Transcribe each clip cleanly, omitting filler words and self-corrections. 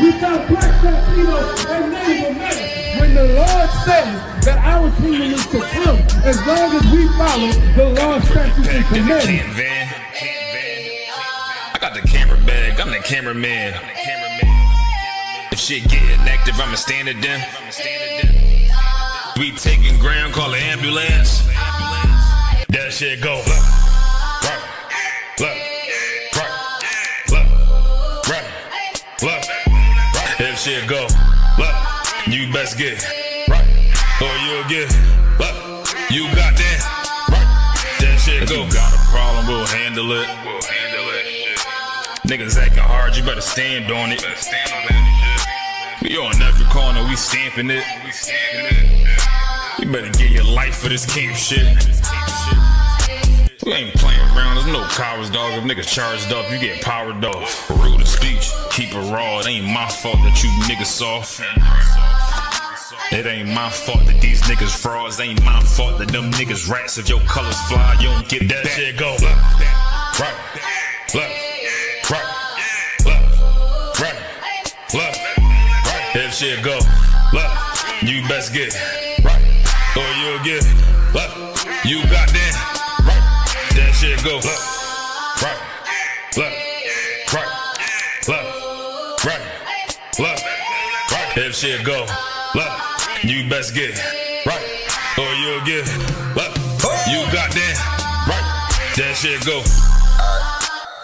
Without black Latinos and Native Americans. When the Lord says that our kingdom is to come, as long as we follow the law, statutes, and commandments. I got the camera bag, I'm the cameraman. If shit getting active, I'ma stand it down. We taking ground, call the ambulance. That shit go. Look. If shit go, look, you best get right, or you'll get, look, you got that, right, that shit go. If you got a problem, we'll handle it. Niggas acting hard, you better stand on it. We on every corner, we stamping it. You better get your life for this camp shit. We ain't playing around, there's no cowards, dog. If niggas charged up, you get powered off. Rude of speech, keep it raw. It ain't my fault that you niggas soft. It ain't my fault that these niggas frauds. It ain't my fault that them niggas rats. If your colors fly, you don't get that shit go. Right, if shit go, look, you best get right, or you'll get, look, you got that. That shit go, right. If shit go, look, you best get right, or you'll get, look, you got that, right. That shit go.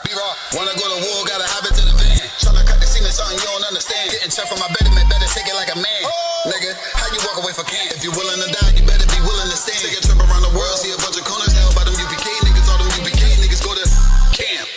B-Raw, wanna go to war, gotta have it to the van. Tryna cut the scene of something you don't understand. Getting checked from my betterment, better take it like a man. Nigga, how you walk away for camp? If you willing to die, you better be willing to stand. Take a trip around the world, see a bunch of corners held by them UPK niggas. All them UPK niggas go to camp.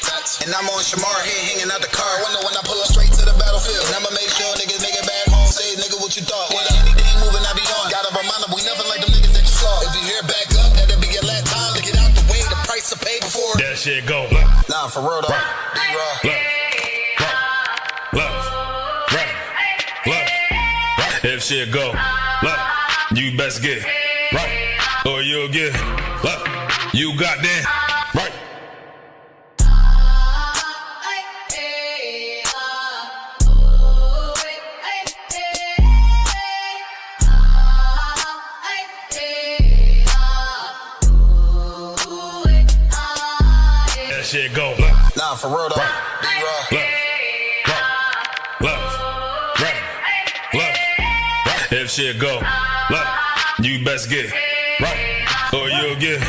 And I'm on Shamar here hanging out the car window when I pull up straight to the battlefield. And I'ma make sure niggas make it back home. Say, nigga, what you thought? Whether anything moving, I be on. Gotta remind them, we nothing like them niggas that you saw. If you hear back up, that'll be your last time to get out the way. The price to pay before. That shit go. Nah, for real though. B-Raw. Look. If shit go, look, you best get right, or you'll get, look, you got that, right. That shit go, look. Nah, for real though. B-Raw. If shit go, look, you best get right, or you'll get,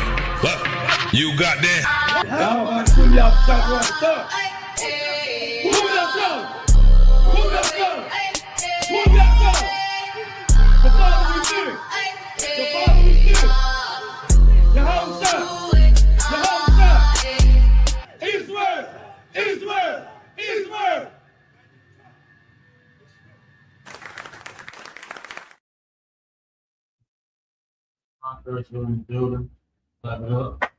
look, you got that. How about swim y'all shot right there? Move that song! Move that song! Move that song! The Father we fear! The Father we fear! Your home side! Your home side! Earthville in the building. Clap it up.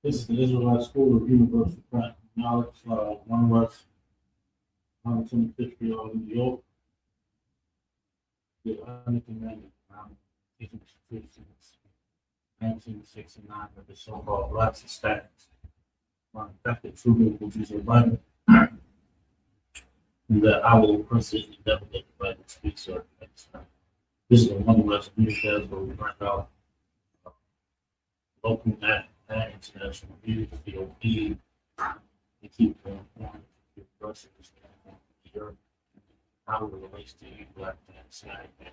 This is the Israelite School of Universal Practical Knowledge, One West, 125th Street, New York. The uncommanded teaching since 1969 of the so-called Blacks and Stacks. Effective true biblical Jews of the Bible. And that I will present the devil that the Bible speaks of. This is the One West newscast where we bring out local and international news, DOD, to keep them informed, to keep the rest of this on the earth, how it relates to you, Black man, Hispanic man,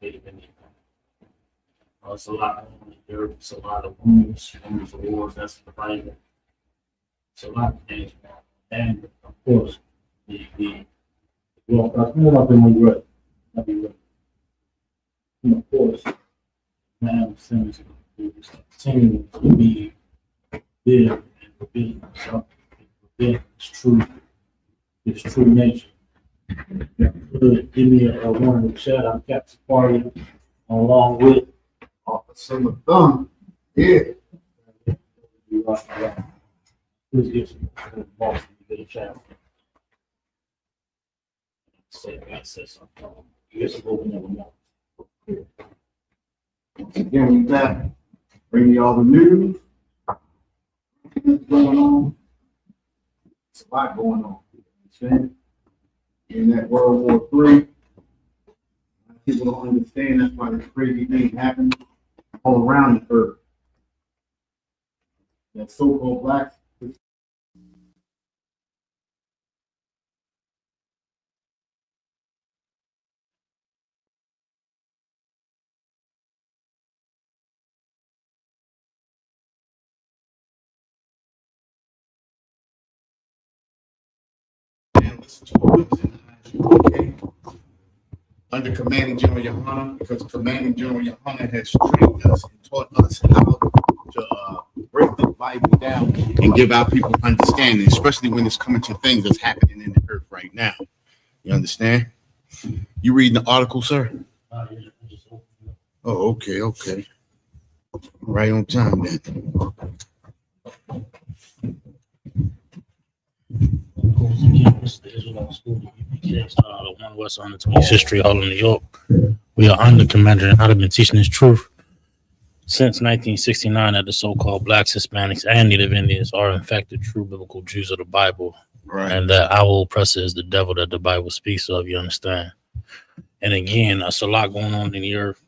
Native Indian. It's a lot on the earth, it's a lot of rumors of wars, that's the Bible. It's a lot of things, and of course, well, I'll come up in one word. I'll be ready. And of course, man seems to continue to be there and reveal himself, reveal his true nature. Give me a one in the chat. I'm Captain Party along with Officer Thumb. Yeah. Please give some boss to get a chat. I said something. You guys will open up a mouth. Once again, we back. Bring you all the news. What's going on? It's a lot going on. Understand? In that World War III, people don't understand. That's why this crazy thing happens all around the earth. That so-called blacks. Under Commanding General Yohana, because Commanding General Yohana has trained us and taught us how to break the Bible down and give our people understanding, especially when it's coming to things that's happening in the earth right now. You understand? You reading the article, sir? Yeah, I just opened it up. Oh, okay. Right on time then. Of course, again, this is the Israelite School of UPK, the One West on the 26th Street Hall in New York. We are under commander and I've been teaching this truth since 1969 that the so-called Blacks, Hispanics, and Native Indians are in fact the true biblical Jews of the Bible. Right. And that our oppressor is the devil that the Bible speaks of, you understand? And again, there's a lot going on in the earth.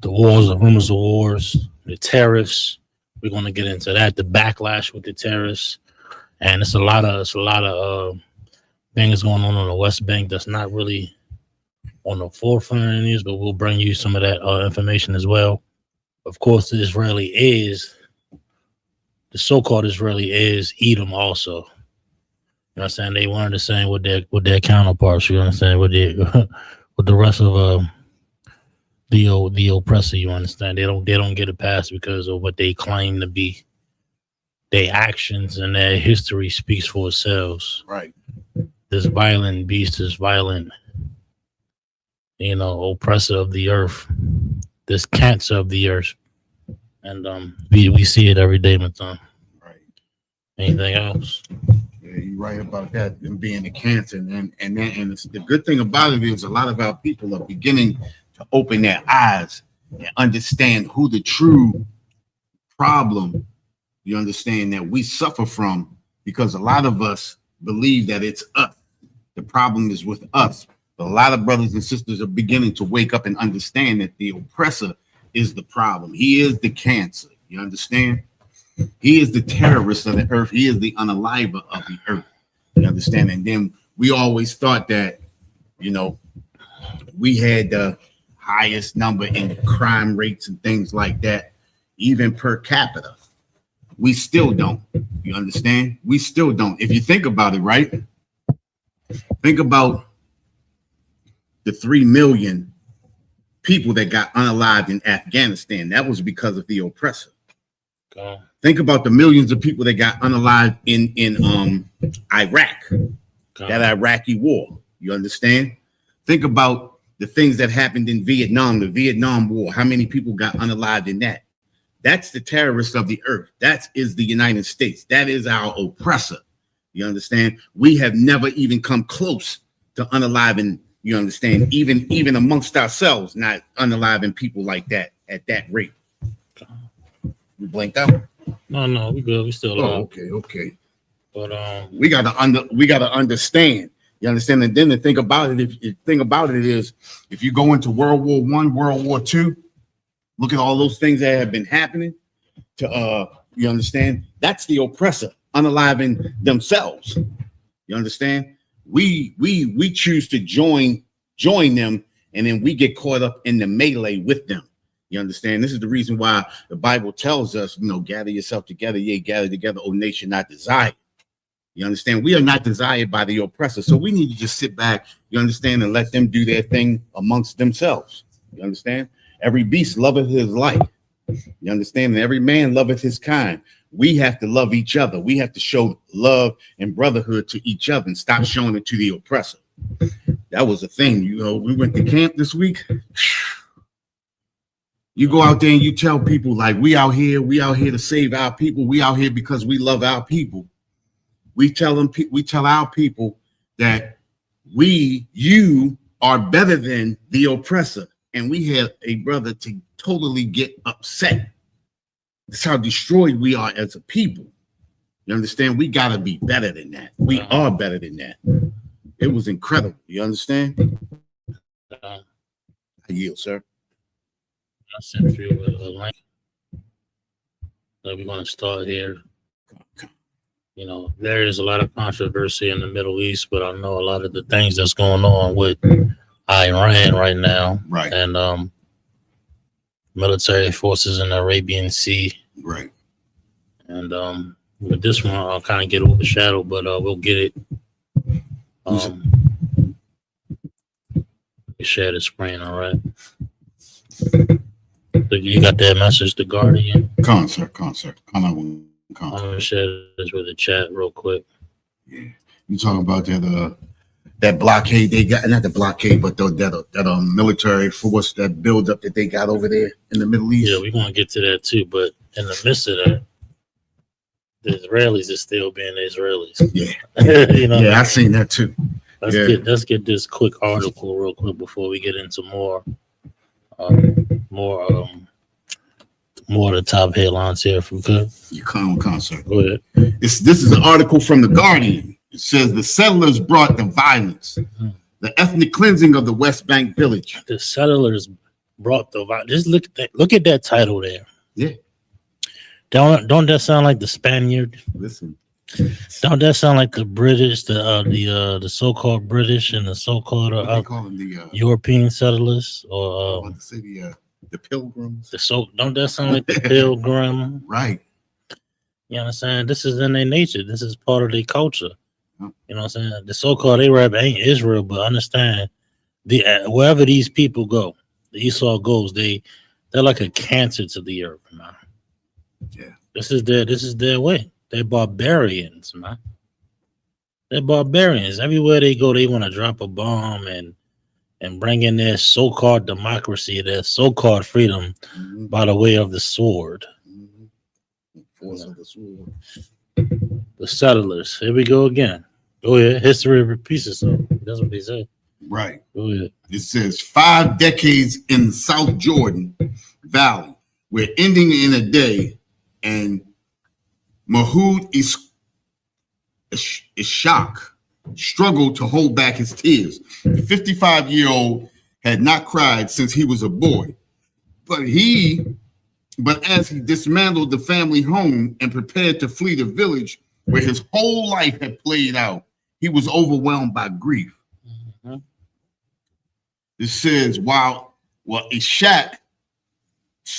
The wars, the rumors of wars, the tariffs. We're going to get into that, the backlash with the tariffs. And it's a lot of things going on the West Bank that's not really on the forefront of the news, but we'll bring you some of that information as well. Of course, the so-called Israeli is Edom also. You know what I'm saying? They weren't the same with their counterparts, you understand, with the rest of the oppressor, you understand. They don't get a pass because of what they claim to be. Their actions and their history speaks for itself. Right. This violent beast, this violent, oppressor of the earth, this cancer of the earth. And we see it every day, Mathan. Right. Anything else? Yeah, you're right about that, them being a cancer. And the good thing about it is a lot of our people are beginning to open their eyes and understand who the true problem, you understand, that we suffer from, because a lot of us believe that it's us. The problem is with us. But a lot of brothers and sisters are beginning to wake up and understand that the oppressor is the problem. He is the cancer. You understand? He is the terrorist of the earth. He is the unaliver of the earth. You understand? And then we always thought that, we had the highest number in crime rates and things like that, even per capita. We still don't. You understand? We still don't. If you think about it, right? Think about the 3 million people that got unalived in Afghanistan. That was because of the oppressor. Okay. Think about the millions of people that got unalived in Iraq, that Iraqi war. You understand? Think about the things that happened in Vietnam, the Vietnam War, how many people got unalived in that? That's the terrorist of the earth. That is the United States. That is our oppressor. You understand? We have never even come close to unaliving, you understand, even amongst ourselves, not unaliving people like that at that rate. We blinked out? No, we good. We still alive. Okay. But we gotta understand. You understand? And then the thing about it, if you think about it, is if you go into World War I, World War II, look at all those things that have been happening to you understand? That's the oppressor unaliving themselves. You understand? We choose to join them, and then we get caught up in the melee with them. You understand? This is the reason why the Bible tells us, gather yourself together, gather together, O nation not desired. You understand? We are not desired by the oppressor. So we need to just sit back, you understand, and let them do their thing amongst themselves. You understand? Every beast loveth his life. You understand? And every man loveth his kind. We have to love each other. We have to show love and brotherhood to each other and stop showing it to the oppressor. That was a thing. We went to camp this week. You go out there and you tell people, like, we out here to save our people. We out here because we love our people. We tell our people that you are better than the oppressor. And we had a brother to totally get upset. That's how destroyed we are as a people. You understand? We got to be better than that. We are better than that. It was incredible. You understand? I yield, sir. I sent you a link. So we're going to start here. There is a lot of controversy in the Middle East, but I know a lot of the things that's going on with Iran right now. Right. And military forces in the Arabian Sea. Right. And with this one, I'll kind of get overshadowed, but we'll get it. Share the screen, all right? So you got that message, The Guardian? Concert. I'm gonna share this with the chat real quick. Yeah, you talking about that blockade they got? Not the blockade, but that military force, that build up that they got over there in the Middle East. Yeah, we're gonna get to that too. But in the midst of that, the Israelis are still being Israelis. Yeah, I seen that too. Let's get this quick article real quick before we get into more of the top headlines here. If we could. You come concert. Go ahead. This is an article from The Guardian. It says the settlers brought the violence, the ethnic cleansing of the West Bank village. The settlers brought the violence. Just look at that title there. Yeah. Don't that sound like the Spaniard? Listen. Don't that sound like the British, the so-called British and the so-called European settlers, or I want to say the Pilgrims. Don't that sound like the Pilgrim? Right. You understand? This is in their nature. This is part of their culture. You know what I'm saying? The so-called Arab ain't Israel, but understand wherever these people go, the Esau goes, they're like a cancer to the earth, man. Yeah. This is their way. They're barbarians, man. They're barbarians. Everywhere they go, they want to drop a bomb and bring in their so-called democracy, their so-called freedom by the way of the sword. Force of the sword. The settlers. Here we go again. Go ahead. History repeats itself. That's what they say. Right. Go ahead. It says 5 decades in South Jordan Valley. We're ending in a day, and Mahmoud Ishaq struggled to hold back his tears. The 55-year-old had not cried since he was a boy, but as he dismantled the family home and prepared to flee the village where his whole life had played out, he was overwhelmed by grief. It says, while Ishaq's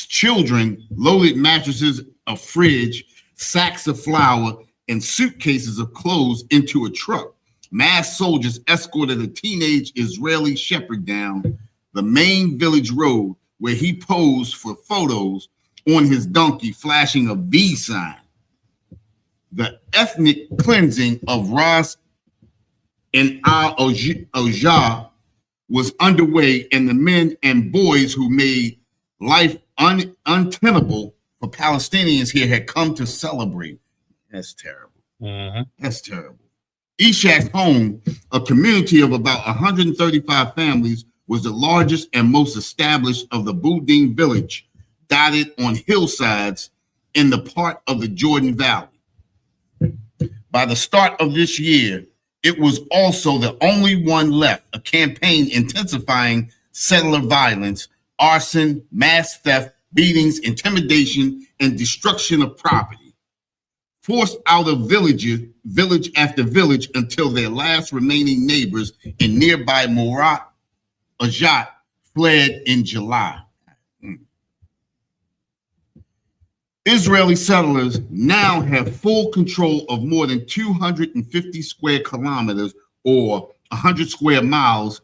children loaded mattresses, a fridge, sacks of flour, and suitcases of clothes into a truck, masked soldiers escorted a teenage Israeli shepherd down the main village road, where he posed for photos on his donkey, flashing a V sign. The ethnic cleansing of Ras and Al-Ojah was underway, and the men and boys who made life untenable for Palestinians here had come to celebrate. That's terrible. That's terrible. Ishaq's home, a community of about 135 families, was the largest and most established of the Boudin village, dotted on hillsides in the part of the Jordan Valley. By the start of this year, it was also the only one left, a campaign intensifying settler violence, arson, mass theft, beatings, intimidation, and destruction of property. Forced out of village after village until their last remaining neighbors in nearby Murat Ajat fled in July. Israeli settlers now have full control of more than 250 square kilometers or 100 square miles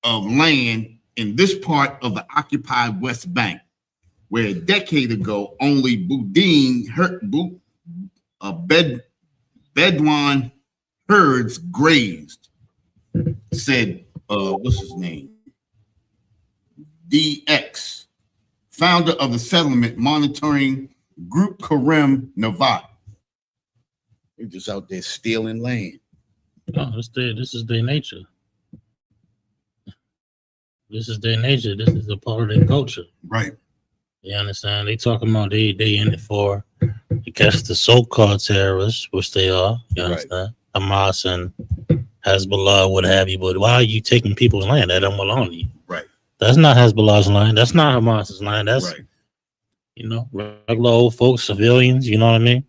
of land in this part of the occupied West Bank, where a decade ago only Bedouin herds grazed, said, what's his name? DX, founder of the settlement monitoring group Karem Navat. They're just out there stealing land. Oh, this is their nature. This is their nature. This is a part of their culture. Right. You understand? They talking about they in it for to catch the so-called terrorists, which they are. You understand? Right. Hamas and Hezbollah, what have you. But why are you taking people's land that don't belong to you? Right. That's not Hezbollah's land. That's not Hamas's land. That's right. Regular old folks, civilians. You know what I mean?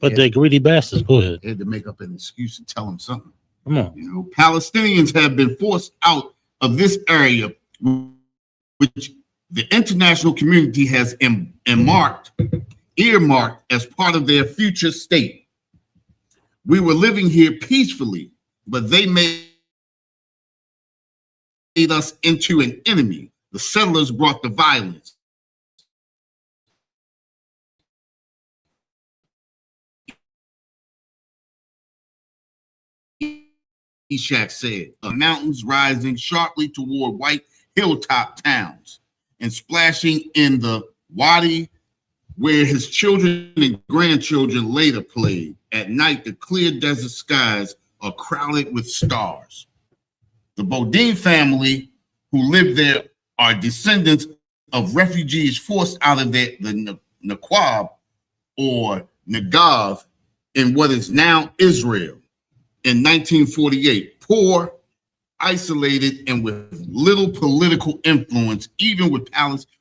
But they're greedy bastards. Go ahead. They had to make up an excuse to tell them something. Come on. Palestinians have been forced out of this area, which the international community has earmarked as part of their future state. We were living here peacefully, but they made us into an enemy. The settlers brought the violence. Ishaq said, mountains rising sharply toward white hilltop towns and splashing in the wadi where his children and grandchildren later played. At night, the clear desert skies are crowded with stars. The Bodine family who live there are descendants of refugees forced out of the Naqab or Negev in what is now Israel in 1948. Poor, isolated, and with little political influence, even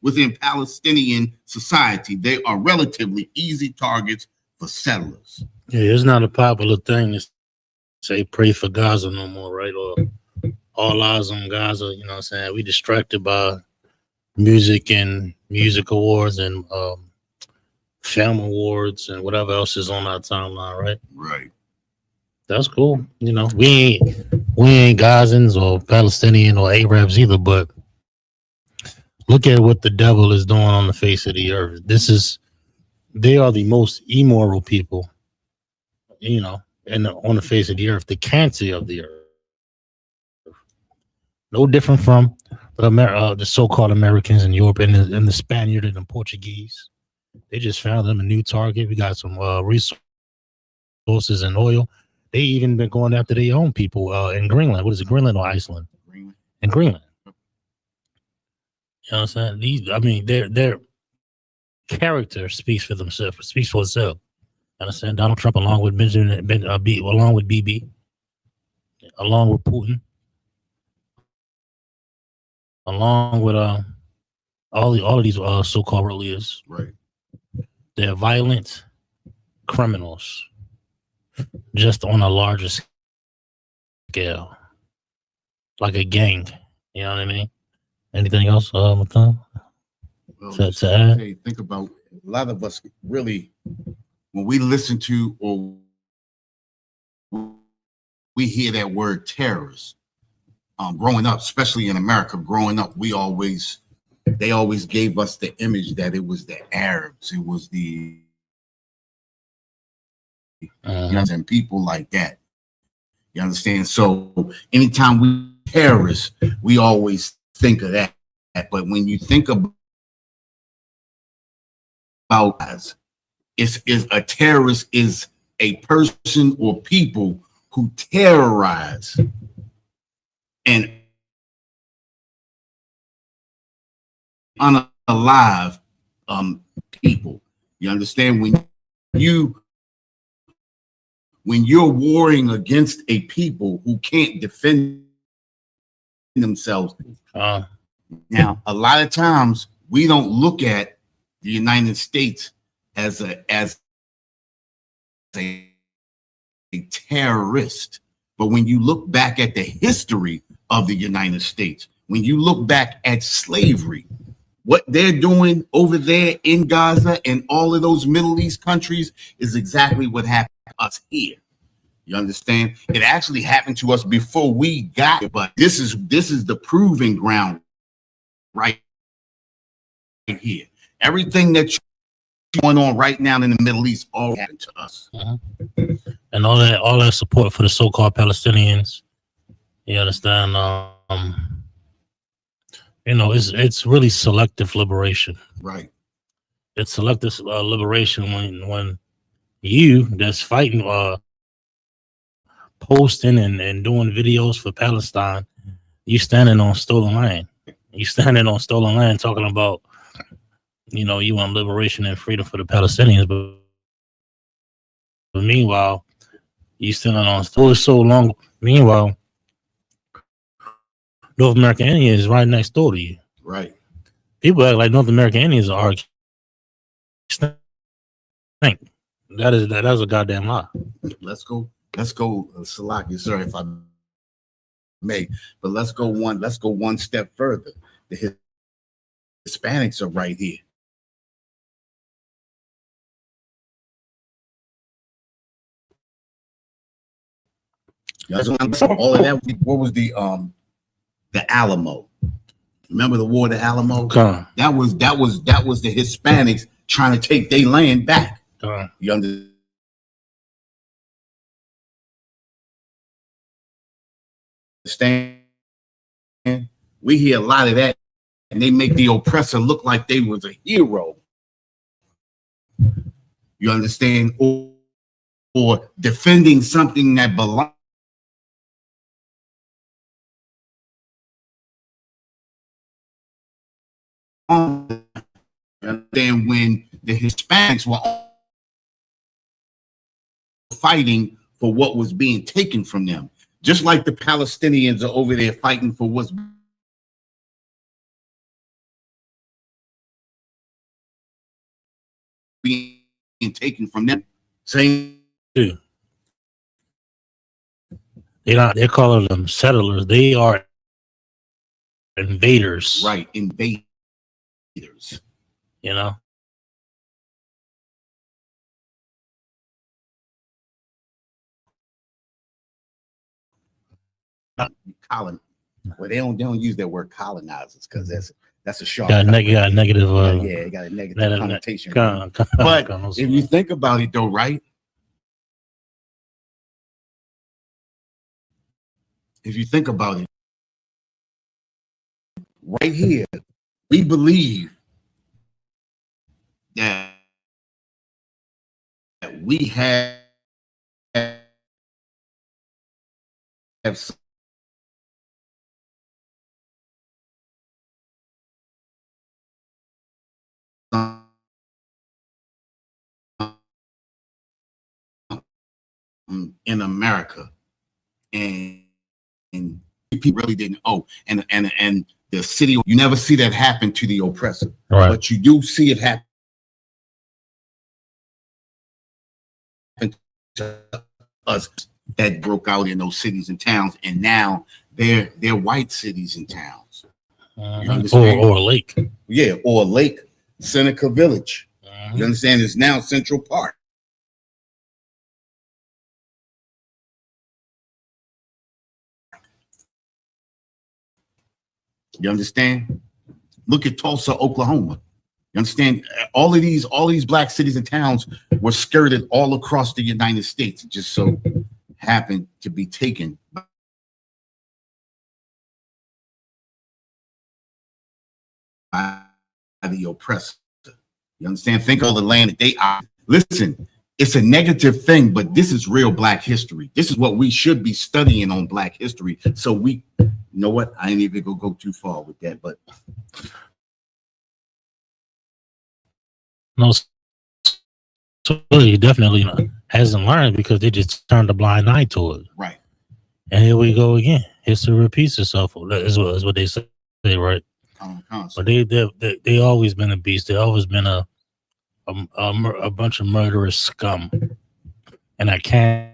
within Palestinian society, they are relatively easy targets for settlers. Yeah, it's not a popular thing to say pray for Gaza no more, right? Or all eyes on Gaza, you know what I'm saying? We distracted by music and music awards and film awards and whatever else is on our timeline, right? Right. That's cool. We ain't Gazans or Palestinian or Arabs either, but look at what the devil is doing on the face of the earth. They are the most immoral people, and on the face of the earth, the cancer of the earth. No different from the so-called Americans in Europe and the Spaniard and the Portuguese. They just found them a new target. We got some resources and oil. They even been going after their own people in Greenland. What is it, Greenland or Iceland? Greenland. In Greenland. You know what I'm saying? Their character speaks for themselves. Speaks for itself. You understand? Donald Trump, along with along with BB, along with Putin, along with all of these so-called leaders. Right. They're violent criminals. Just on a larger scale, like a gang. You know what I mean? Anything else, Matan? To add? Hey, think about a lot of us really, when we listen to or we hear that word terrorist. Growing up, especially in America, they always gave us the image that it was the Arabs, it was the and people like that. You understand? So anytime we terrorists, we always think of that. But when you think about is a terrorist is a person or people who terrorize and unalive people. You understand? When you're warring against a people who can't defend themselves. Now, a lot of times we don't look at the United States as a terrorist. But when you look back at the history of the United States, when you look back at slavery, what they're doing over there in Gaza and all of those Middle East countries is exactly what happened to us here. You understand? It actually happened to us before we got it, but this is the proving ground right here. Everything that's going on right now in the Middle East all happened to us. And all that support for the so-called Palestinians. You understand? It's really selective liberation. Right. It's selective liberation when you that's fighting, posting and doing videos for Palestine, you standing on stolen land. You standing on stolen land talking about, you want liberation and freedom for the Palestinians, but meanwhile, you standing on for so long. Meanwhile, North American Indians is right next door to you. Right. People act like North American Indians are extinct. That is a goddamn lie. Let's go, Salaki, sorry if I may, but let's go one step further. The Hispanics are right here. All of that. What was the Alamo? Remember the war, the Alamo? That was the Hispanics trying to take their land back. You understand? We hear a lot of that, and they make the oppressor look like they was a hero. You understand? Or defending something that belongs. And then when the Hispanics were fighting for what was being taken from them, just like the Palestinians are over there fighting for what's being taken from them. Same. They're calling them settlers. They are invaders. Right, invaders. Well, they don't use that word colonizers because that's a sharp. Got a negative. It got a negative connotation. But if you think about it, though, right? If you think about it, right here, we believe that we have in America, and people really didn't and the city, you never see that happen to the oppressor, right. But you do see it happen to us that broke out in those cities and towns, and now they're white cities and towns. Or a lake. Yeah, or a lake, Seneca Village. You understand? It's now Central Park. You understand? Look at Tulsa, Oklahoma. You understand? All these black cities and towns were skirted all across the United States. It just so happened to be taken the oppressor. You understand? Think of the land that they are. Listen, it's a negative thing, but this is real Black history. This is what we should be studying on Black history. So we, you know what? I ain't even gonna go too far with that, but no, so he definitely hasn't learned because they just turned a blind eye to it. right. And here we go again. History repeats itself. That's what they say, right? But they always been a beast. They always been a bunch of murderous scum, and I can't.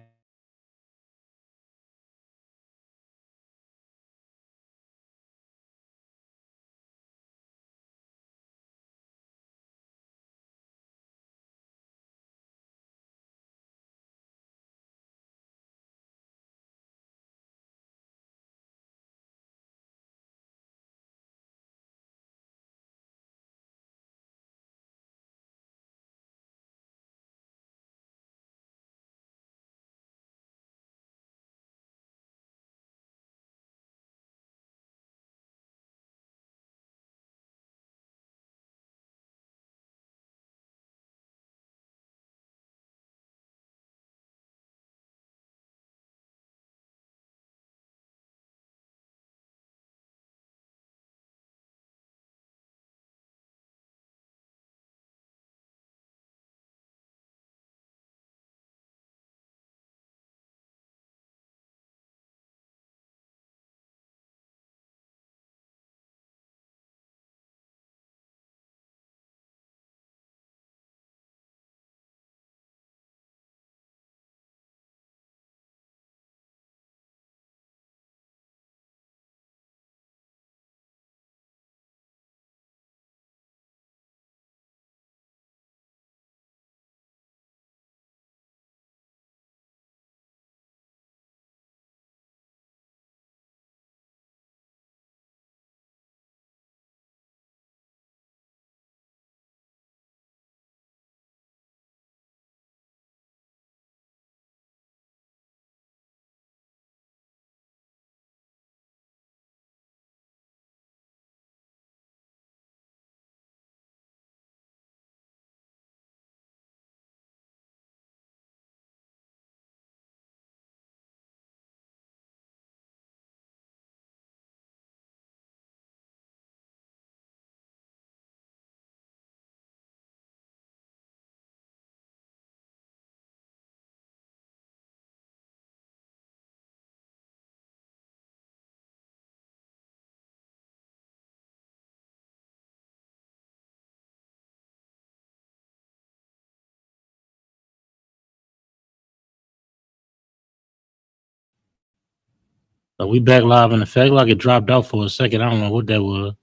So we back live in effect. Like it dropped out for a second. I don't know what that was.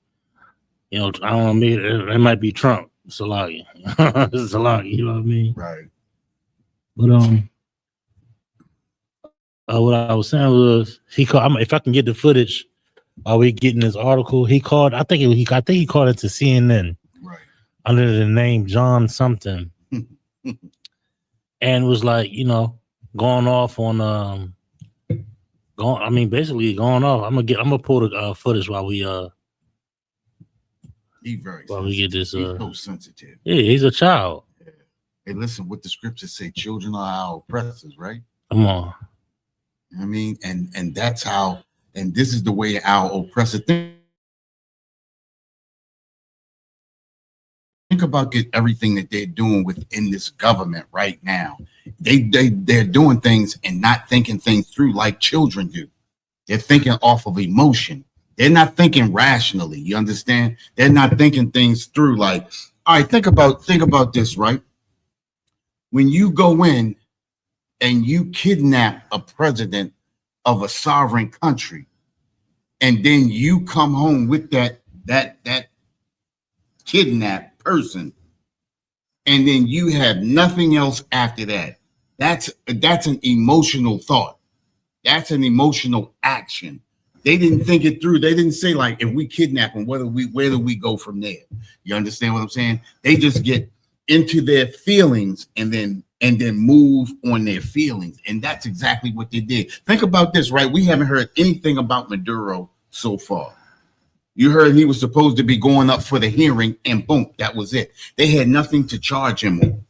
I don't know. Maybe it might be Trump. Salagi. Salagi. You know what I mean? Right. But what I was saying was he called. If I can get the footage while we getting this article, he called. I think he called it to CNN. Right. Under the name John something, and was like, going off on basically going off. I'm gonna pull the footage while we we get this. He's so sensitive. Yeah, he's a child. Yeah. Hey, listen, what the scriptures say: children are our oppressors, right? Come on. I mean, and that's how, and this is the way our oppressor think about everything that they're doing within this government right now. They're doing things and not thinking things through like children do. They're thinking off of emotion. They're not thinking rationally. You understand? They're not thinking things through like, all right, think about this, right? When you go in and you kidnap a president of a sovereign country, and then you come home with that kidnapped person, and then you have nothing else after that. That's an emotional thought. That's an emotional action. They didn't think it through. They didn't say, like, if we kidnap them, where do we go from there? You understand what I'm saying? They just get into their feelings and then move on their feelings. And that's exactly what they did. Think about this, right? We haven't heard anything about Maduro so far. You heard he was supposed to be going up for the hearing, and boom, that was it. They had nothing to charge him on.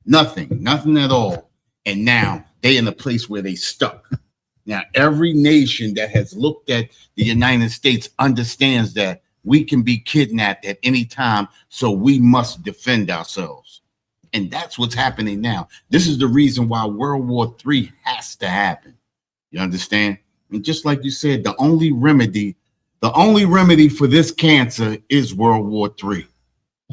Nothing at all. And now they in a place where they stuck. Now, every nation that has looked at the United States understands that we can be kidnapped at any time, so we must defend ourselves. And that's what's happening now. This is the reason why World War III has to happen. You understand? And just like you said, the only remedy for this cancer is World War III.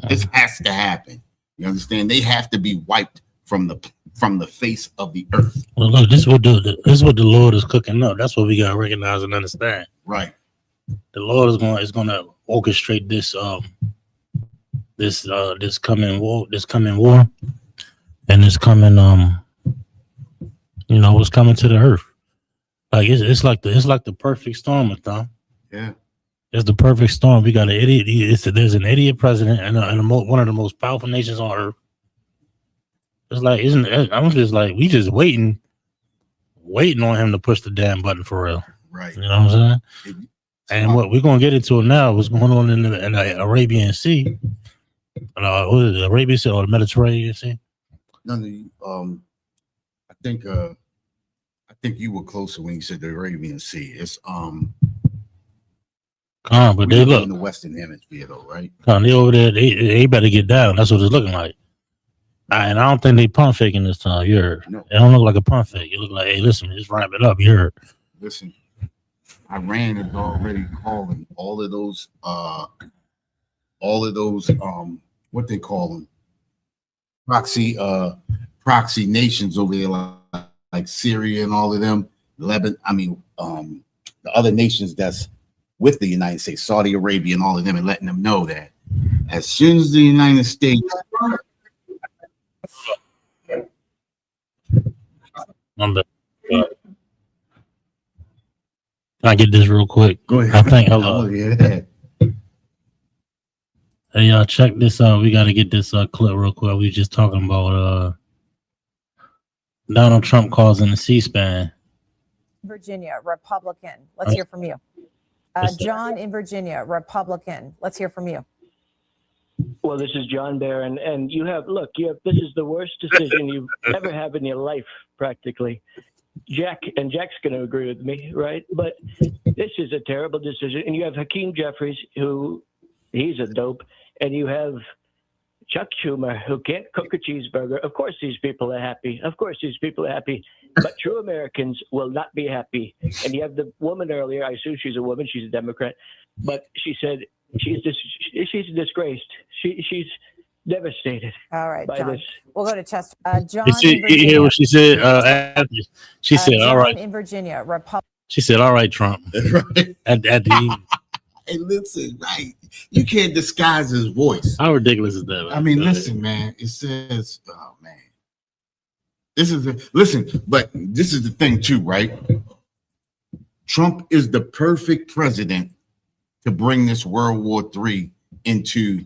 This has to happen. You understand? They have to be wiped from the face of the earth. Well, look, this is what the Lord is cooking up. That's what we gotta recognize and understand. Right. The Lord is gonna orchestrate this coming war, and it's coming what's coming to the earth. Like it's like the perfect storm, Tom. Yeah. It's the perfect storm. We got an idiot. There's an idiot president and one of the most powerful nations on earth. It's like, I'm just like, we just waiting on him to push the damn button for real. Right. You know what I'm saying? And what we're gonna get into it now, what's going on in the Arabian Sea, what is it, Arabian Sea or the Mediterranean Sea? No, I think you were closer when you said the Arabian Sea. It's but they look in the Western Hemisphere though, right? They over there. They better get down. That's what it's looking like. And I don't think they pump faking this time. You heard? No. It don't look like a pump fake. It look like, hey, listen, just ramp it up. You heard? Listen, Iran is already calling all of those what they call them, proxy nations over there, like Syria and all of them, Lebanon. I mean, the other nations that's with the United States, Saudi Arabia and all of them, and letting them know that as soon as the United States. Can I get this real quick? Go ahead. I think, hello. Yeah. Hey, y'all, check this out. We got to get this clip real quick. We just talking about Donald Trump causing the C-SPAN. Virginia, Republican. Let's hear from you. John in Virginia, Republican. Let's hear from you. Well, this is John Bear, and this is the worst decision you've ever had in your life, practically. Jack's going to agree with me, right? But this is a terrible decision. And you have Hakeem Jeffries, he's a dope, and you have Chuck Schumer, who can't cook a cheeseburger. Of course these people are happy. But true Americans will not be happy. And you have the woman earlier, I assume she's a woman, she's a Democrat, but she said she's disgraced. She's devastated. All right, by John. this. We'll go to Chester. John You hear what she said? After she said, John all right. in Virginia, Republican. She said, all right, Trump. Right. At the end. Hey, listen, right? You can't disguise his voice. How ridiculous is that? Man? I mean, listen, man. It says, oh man, but this is the thing too, right? Trump is the perfect president to bring this World War III into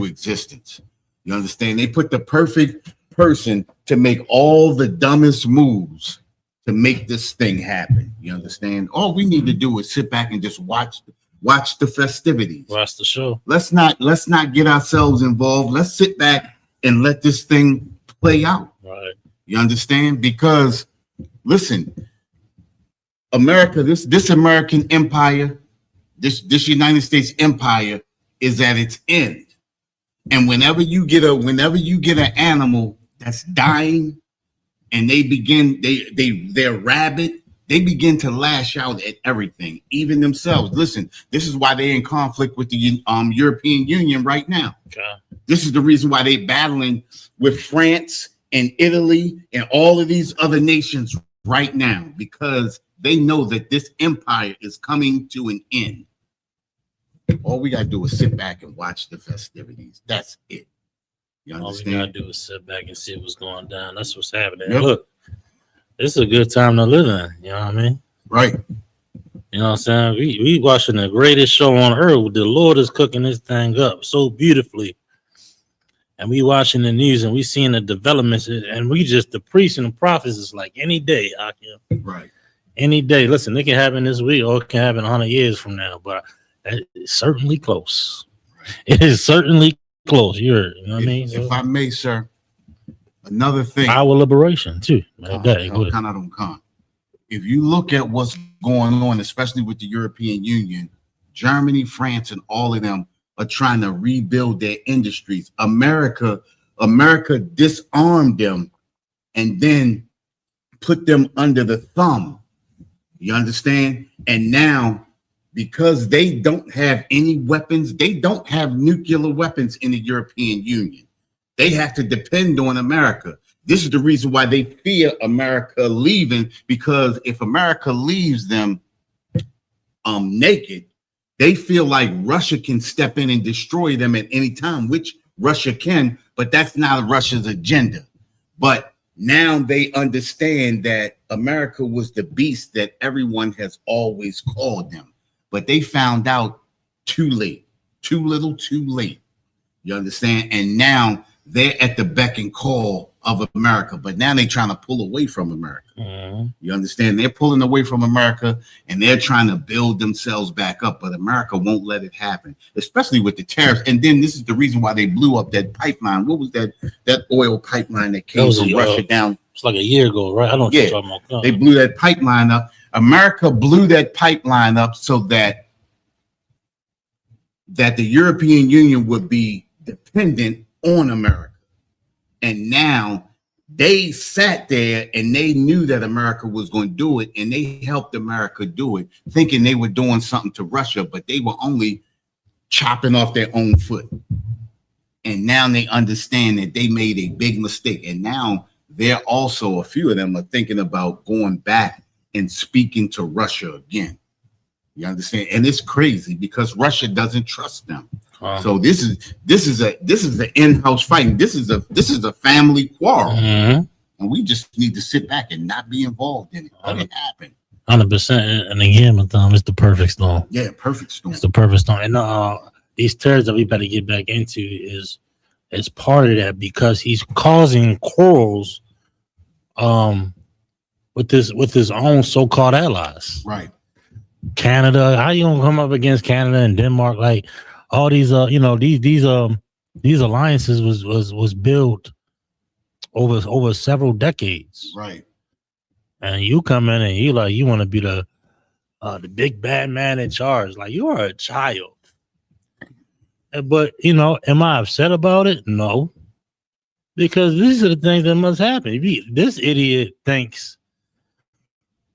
existence. You understand? They put the perfect person to make all the dumbest moves to make this thing happen. You understand? All we need to do is sit back and just watch the festivities. Watch the show. Let's not get ourselves involved. Let's sit back and let this thing play out. Right. You understand? Because listen, America, this American empire, this United States empire is at its end. And whenever you get an animal that's dying and they're rabid, they begin to lash out at everything, even themselves. Listen, this is why they're in conflict with the European Union right now. Okay. This is the reason why they're battling with France and Italy and all of these other nations right now, because they know that this empire is coming to an end. All we got to do is sit back and watch the festivities. That's it. You understand? All we got to do is sit back and see what's going down. That's what's happening. Yep. Look, this is a good time to live in. You know what I mean? Right. You know what I'm saying? We watching the greatest show on earth. The Lord is cooking this thing up so beautifully. And we watching the news and we seeing the developments, and we just, the priests and the prophets is like any day, Hakeem. Right. Any day. Listen, it can happen this week or it can happen 100 years from now. But It's certainly close. It is certainly close. You know what I mean? If I may, sir, another thing. Our liberation too. Like that. Go ahead. If you look at what's going on, especially with the European Union, Germany, France, and all of them are trying to rebuild their industries. America disarmed them and then put them under the thumb. You understand? And now, because they don't have any weapons, they don't have nuclear weapons in the European Union. They have to depend on America. This is the reason why they fear America leaving, because if America leaves them naked, they feel like Russia can step in and destroy them at any time, which Russia can, but that's not Russia's agenda. But now they understand that America was the beast that everyone has always called them. But they found out too late, too little, too late. You understand? And now they're at the beck and call of America, but now they're trying to pull away from America. Mm-hmm. You understand? They're pulling away from America and they're trying to build themselves back up, but America won't let it happen, especially with the tariffs. And then this is the reason why they blew up that pipeline. What was that oil pipeline that came from Russia down? It's like a year ago, right? I don't know what you're talking about. They blew that pipeline up. America blew that pipeline up so that the European Union would be dependent on America. And now they sat there and they knew that America was going to do it, and they helped America do it, thinking they were doing something to Russia, but they were only chopping off their own foot. And now they understand that they made a big mistake. And now they're also, a few of them are thinking about going back and speaking to Russia again. You understand? And it's crazy because Russia doesn't trust them. So this is an in-house fighting. This is a family quarrel, and we just need to sit back and not be involved in it. Let it happen. 100%. And again, it's the perfect storm. Yeah, perfect storm. It's the perfect storm. And these tariffs that we better get back into is part of that, because he's causing quarrels with his own so-called allies. Right. Canada, how you gonna come up against Canada and Denmark? Like all these these alliances was built over several decades. Right. And you come in and you want to be the big bad man in charge. Like, you are a child. But am I upset about it? No. Because these are the things that must happen. This idiot thinks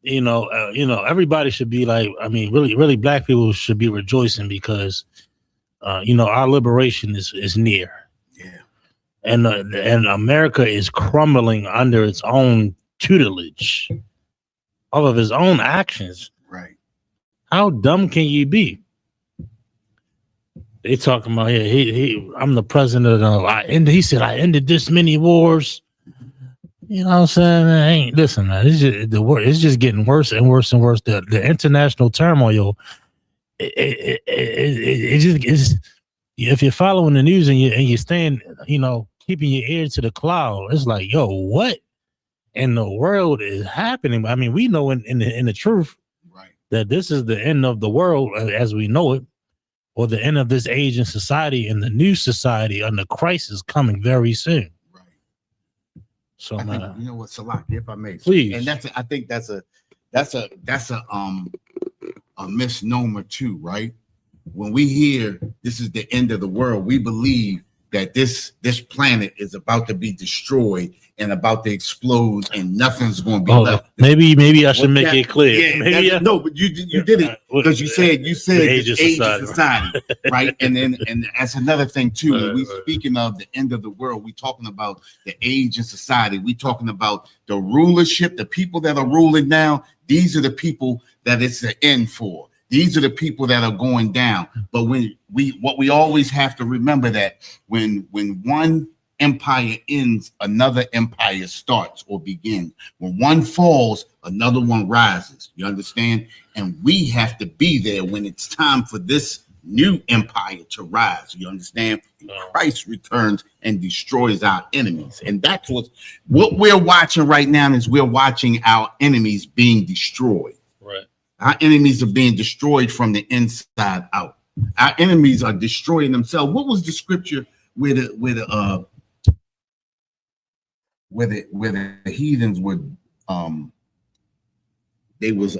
everybody should be like, really black people should be rejoicing because our liberation is near. Yeah. And America is crumbling under its own tutelage, all of his own actions. Right. How dumb can you be? They talking about I'm the president of he said I ended this many wars. You know what I'm saying? Listen, man, it's just getting worse and worse and worse. The international turmoil, it just is. If you're following the news and you're staying, keeping your ear to the cloud, it's like, yo, what in the world is happening? I mean, we know in the truth, right, that this is the end of the world as we know it, or the end of this age in society, and the new society under crisis coming very soon. So I think, you know what, Salak, if I may, please. And I think that's a misnomer too, right? When we hear this is the end of the world, we believe that this planet is about to be destroyed and about to explode, and nothing's going to be left. Maybe I should make it clear. Yeah, no, but you did it because you said the age of society, right? And that's another thing too. When we speaking of the end of the world, we talking about the age of society. We talking about the rulership, the people that are ruling now. These are the people that it's the end for. These are the people that are going down. But what we always have to remember that when one empire ends, another empire starts or begins. When one falls, another one rises. You understand? And we have to be there when it's time for this new empire to rise. You understand? Christ returns and destroys our enemies. And that's what we're watching right now, is we're watching our enemies being destroyed. Right. Our enemies are being destroyed from the inside out. Our enemies are destroying themselves. What was the scripture where the heathens were they was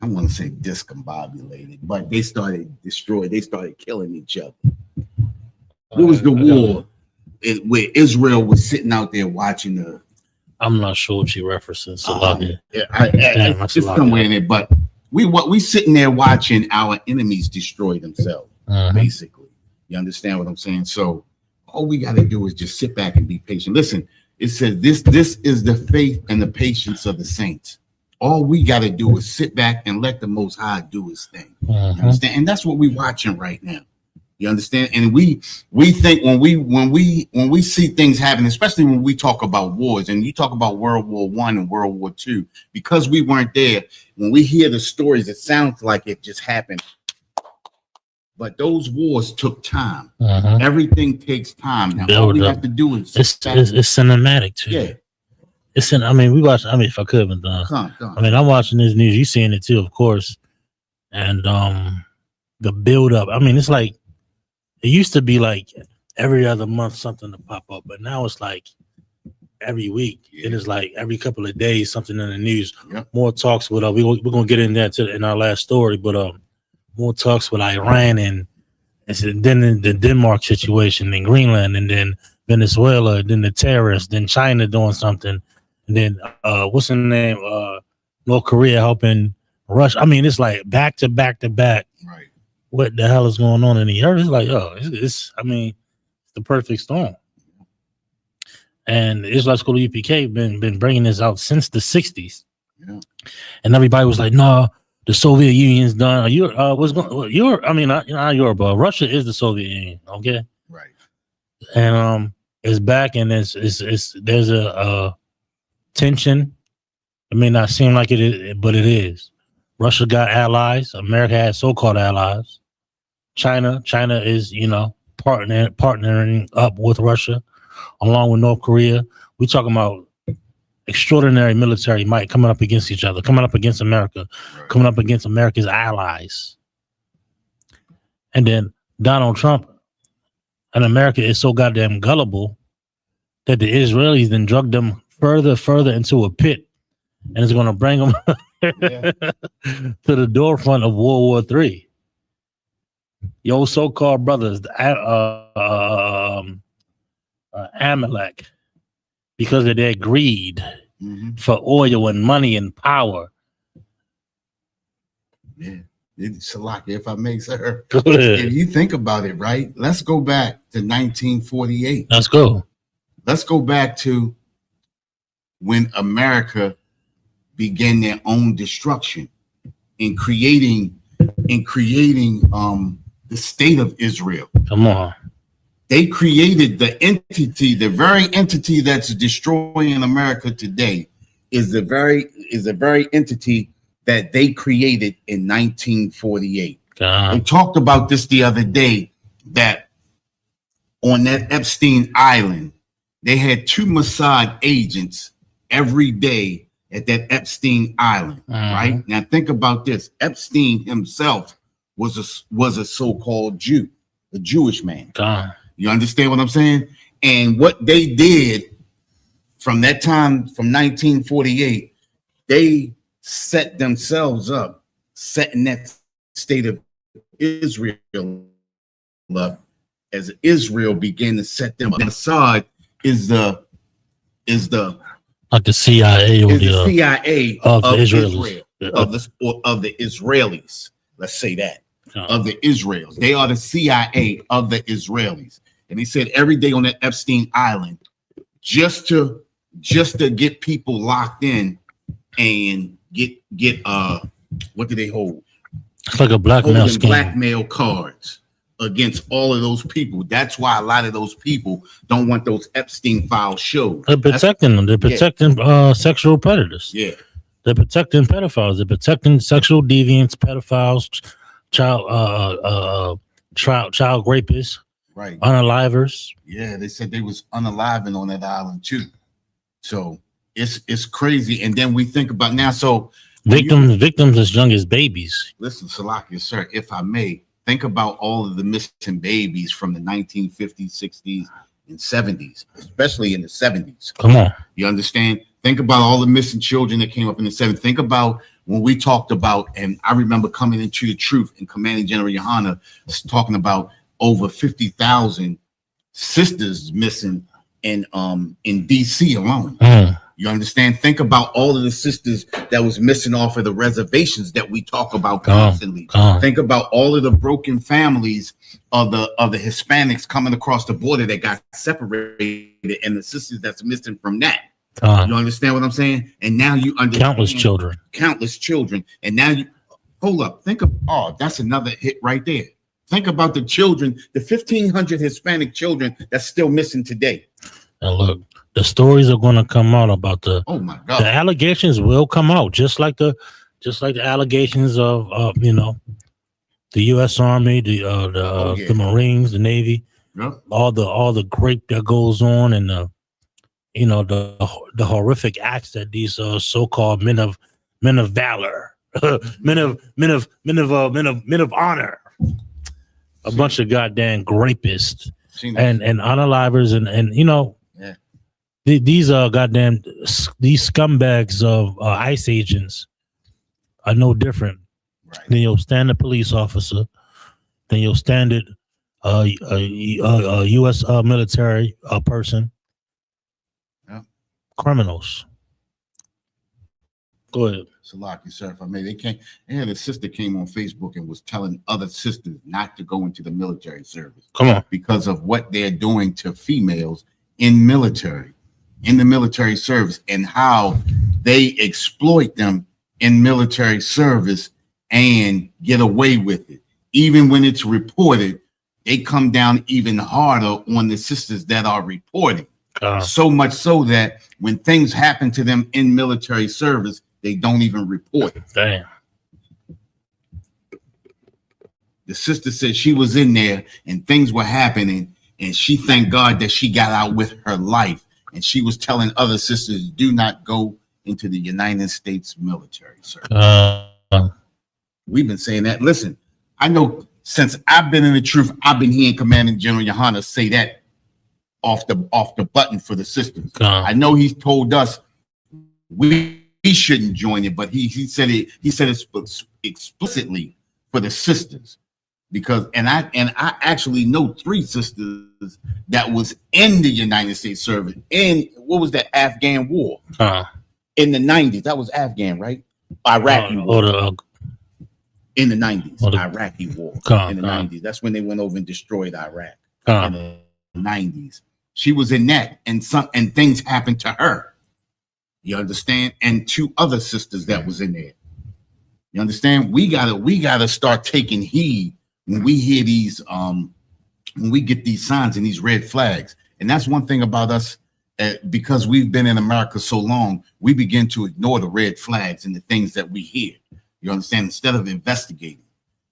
I want to say discombobulated, but they started killing each other. What was the war where Israel was sitting out there watching the? I'm not sure what you're referencing. It's somewhere in it, but we sitting there watching our enemies destroy themselves. Basically, you understand what I'm saying? So all we got to do is just sit back and be patient. Listen, it says this is the faith and the patience of the saints. All we got to do is sit back and let the Most High do his thing. You understand? And that's what we're watching right now. You understand? And we think when we see things happen, especially when we talk about wars, and you talk about World War I and World War II, because we weren't there, when we hear the stories, it sounds like it just happened. But those wars took time. Everything takes time. Now all we have to do is it's cinematic too. Yeah. We watch. If I could, but I'm watching this news. You seeing it too, of course. And the build up. It's like it used to be like every other month something to pop up, but now it's like every week. It is like every couple of days something in the news. More talks with we're gonna get in that in our last story, but more talks with Iran and then the Denmark situation, then Greenland, and then Venezuela, then the terrorists, then China doing something, and then what's the name? North Korea helping Russia. It's like back to back to back. Right. What the hell is going on in the earth? It's like, it's the perfect storm. And the Israelite School of UPK been bringing this out since the 60s. Yeah. And everybody was like, no, the Soviet Union's done. Not Europe, but Russia is the Soviet Union. Okay. Right. And it's back, and there's a tension. It may not seem like it is, but it is. Russia got allies. America has so-called allies. China is, partnering up with Russia, along with North Korea. We talking about extraordinary military might coming up against each other, coming up against America, coming up against America's allies. And then Donald Trump and America is so goddamn gullible that the Israelis then drug them further into a pit, and it's going to bring them to the doorfront of World War III. Your so-called brothers, Amalek, because of their greed for oil and money and power. Yeah. Salaki, if I may, sir. If you think about it, right? Let's go back to 1948. Let's go. Let's go back to when America began their own destruction in creating the state of Israel. Come on. They created the entity, the very entity that's destroying America today is the very entity that they created in 1948. We talked about this the other day, that on that Epstein Island, they had 2 Mossad agents every day at that Epstein Island, right? Now think about this. Epstein himself was a so-called Jew, a Jewish man. You understand what I'm saying? And what they did from that time, from 1948, they set themselves up, setting that state of Israel up as Israel began to set them up. Mossad is the like the CIA or the CIA of the Israelis. Israel, of the Israelis. Let's say that. Of the Israelis. They are the CIA of the Israelis. And they said every day on that Epstein Island, just to get people locked in and get what do they hold? It's like a blackmail scheme. Blackmail cards against all of those people. That's why a lot of those people don't want those Epstein files showed. They're protecting them. They're protecting sexual predators. Yeah. They're protecting pedophiles. They're protecting sexual deviants, pedophiles, child rapists, right? Unalivers. Yeah, they said they was unaliving on that island too. So it's crazy. And then we think about now. So Victims as young as babies. Listen, Salakia, sir, if I may, think about all of the missing babies from the 1950s, 60s, and 70s, especially in the 70s. Come on. You understand? Think about all the missing children that came up in the 70s. Think about when we talked about, and I remember coming into the truth and Commanding General Yohana talking about over 50,000 sisters missing in DC alone. You understand? Think about all of the sisters that was missing off of the reservations that we talk about constantly. Think about all of the broken families of the Hispanics coming across the border that got separated, and the sisters that's missing from that. You understand what I'm saying? And now you understand countless children. And now you hold up. Think of that's another hit right there. Think about the children, the 1,500 Hispanic children that's still missing today. And look, the stories are going to come out about the God. The allegations will come out, just like the allegations of the U.S. Army, the Marines, the Navy, all the rape that goes on, and the horrific acts that these so-called men of valor, men of honor, a bunch of goddamn rapists and unalivers and these these scumbags of ICE agents are no different than your standard police officer, than your standard U.S. military person. Criminals. Go ahead. Salaki, sir, if I may, they had a sister came on Facebook and was telling other sisters not to go into the military service. Come on. Because of what they're doing to females in the military service, and how they exploit them in military service and get away with it. Even when it's reported, they come down even harder on the sisters that are reporting. So much so that when things happen to them in military service, they don't even report it. Damn. The sister said she was in there and things were happening, and she thanked God that she got out with her life. And she was telling other sisters, do not go into the United States military service. We've been saying that. Listen, I know since I've been in the truth, I've been hearing Commanding General Yohana say that off the button for the sisters. I know he's told us we shouldn't join it, but he said it explicitly for the sisters. Because and I actually know 3 sisters that was in the United States service in what was that Afghan war in the 90s. That was Afghan, right? Iraqi war. In the 90s, Iraqi war in the 90s. That's when they went over and destroyed Iraq in the 90s. She was in that, and things happened to her. You understand? And 2 other sisters that was in there. You understand? We gotta start taking heed when we hear these, when we get these signs and these red flags. And that's one thing about us, because we've been in America so long, we begin to ignore the red flags and the things that we hear. You understand? Instead of investigating.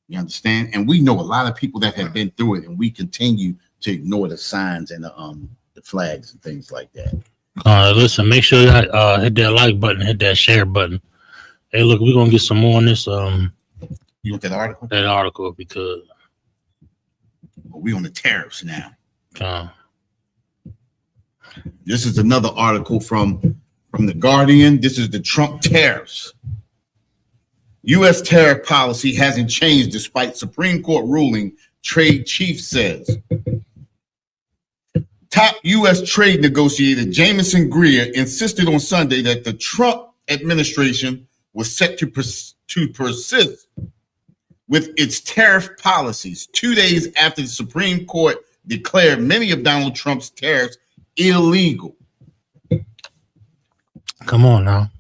You understand? And we know a lot of people that have been through it, and we continue to ignore the signs and the flags and things like that. Listen, make sure you hit that like button, hit that share button. Hey, look, we're gonna get some more on this. You want that article? That article, because we on the tariffs now. This is another article from The Guardian. This is the Trump tariffs. U.S. tariff policy hasn't changed despite Supreme Court ruling, trade chief says. Top U.S. trade negotiator Jamieson Greer insisted on Sunday that the Trump administration was set to persist with its tariff policies 2 days after the Supreme Court declared many of Donald Trump's tariffs illegal. Come on now.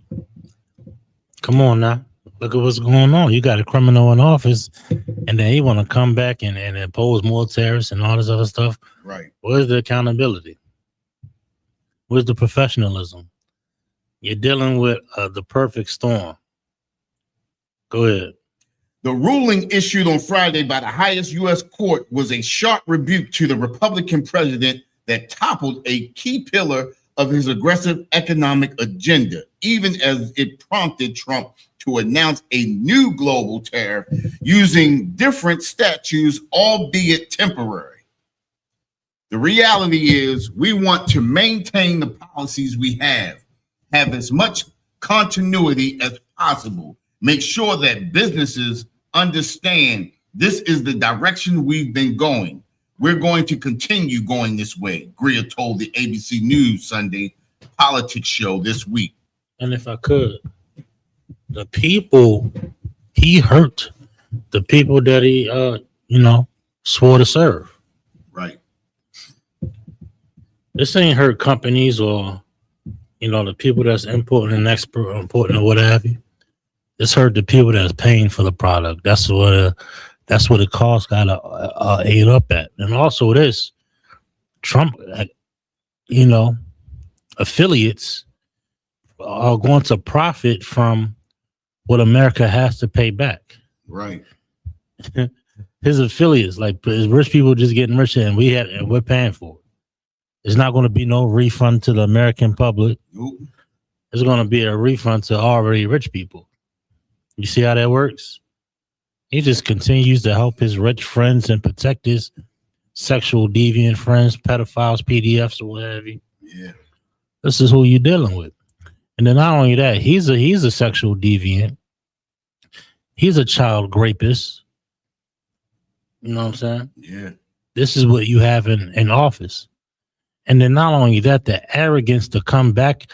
Look at what's going on. You got a criminal in office, and then he want to come back and impose more tariffs and all this other stuff. Right. Where's the accountability? Where's the professionalism? You're dealing with the perfect storm. Go ahead. The ruling issued on Friday by the highest U.S. court was a sharp rebuke to the Republican president that toppled a key pillar of his aggressive economic agenda, even as it prompted Trump to announce a new global tariff using different statutes, albeit temporary. The reality is we want to maintain the policies we have as much continuity as possible, make sure that businesses understand this is the direction we've been going. We're going to continue going this way, Greer told the ABC News Sunday politics show this week. And if I could, the people he hurt, the people that he, swore to serve. Right. This ain't hurt companies or, the people that's importing and importing or what have you. This hurt the people that's paying for the product. That's what the cost got to aid up at. And also this, Trump, affiliates are going to profit from what America has to pay back. Right. His affiliates, like rich people just getting richer, and we're paying for it. There's not going to be no refund to the American public. Nope. There's going to be a refund to already rich people. You see how that works? He just continues to help his rich friends and protect his sexual deviant friends, pedophiles, PDFs, or whatever. Yeah. This is who you're dealing with. And then not only that, he's a sexual deviant. He's a child rapist. You know what I'm saying? Yeah. This is what you have in office. And then not only that, the arrogance to come back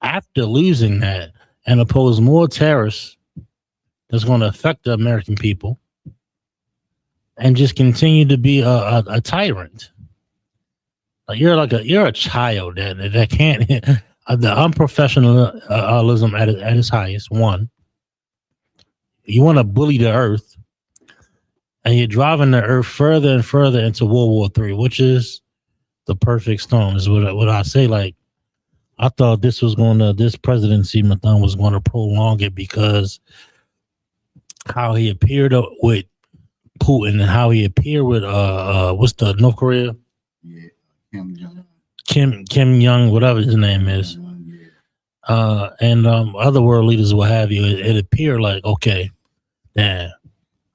after losing that and oppose more tariffs that's going to affect the American people and just continue to be a tyrant. Like you're a child that can't the unprofessionalism at its highest. One, you want to bully the earth, and you're driving the earth further and further into World War III, which is the perfect storm. Is what I say. Like I thought this presidency, Mathon, was going to prolong it because how he appeared with Putin and how he appeared with what's the North Korea? Yeah. Kim Jong. Kim Young, whatever his name is. And other world leaders, what have you, it appeared like, okay, I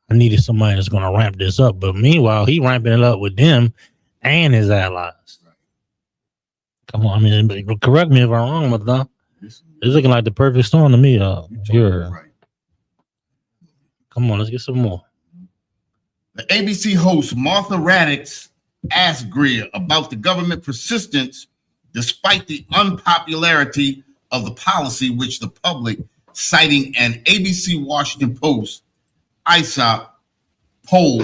needed somebody that's going to ramp this up. But meanwhile, he ramping it up with them and his allies. Right. Come on, I mean, correct me if I'm wrong, Mathon. It's looking like the perfect storm to me. Right. Come on, let's get some more. The ABC host Martha Raddatz asked Greer about the government persistence despite the unpopularity of the policy, which the public, citing an ABC Washington Post ISUPK poll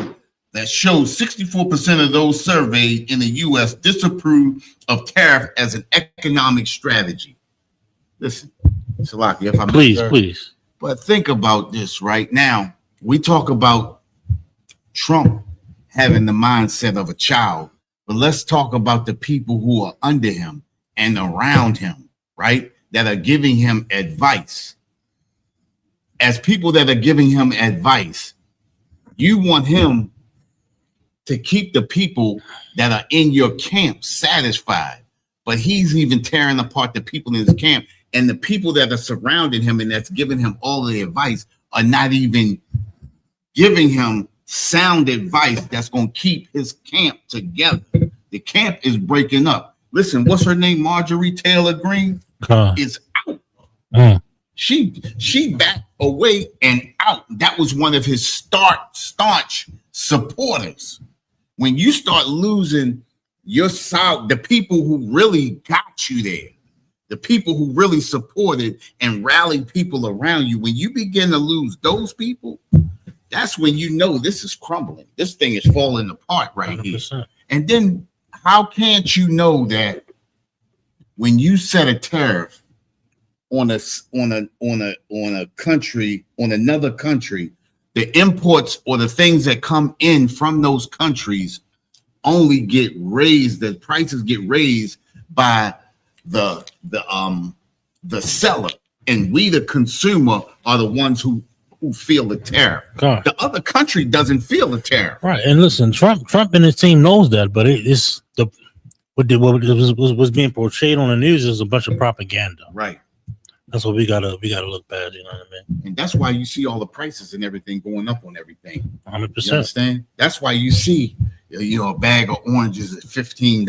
that shows 64% of those surveyed in the U.S. disapprove of tariff as an economic strategy. Listen, Salaki, if I may, please. But think about this right now. We talk about Trump having the mindset of a child, but let's talk about the people who are under him and around him, right? That are giving him advice. As people that are giving him advice, you want him to keep the people that are in your camp satisfied, but he's even tearing apart the people in his camp, and the people that are surrounding him and that's giving him all of the advice are not even giving him sound advice that's going to keep his camp together. The camp is breaking up. Listen, what's her name? Marjorie Taylor Greene is out. She backed away and out. That was one of his staunch supporters. When you start losing your side, the people who really got you there, the people who really supported and rallied people around you, when you begin to lose those people, that's when you know this is crumbling. This thing is falling apart right 100%. Here. And then how can't you know that when you set a tariff on another country, the imports or the things that come in from those countries only get raised, the prices get raised by the seller, and we the consumer are the ones who feel the tariff. God. The other country doesn't feel the tariff. Right. And listen, Trump and his team knows that, but it's what was being portrayed on the news is a bunch of propaganda. Right. That's what we gotta look past. You know what I mean? And that's why you see all the prices and everything going up on everything. 100%. You understand? That's why you see, a bag of oranges at $15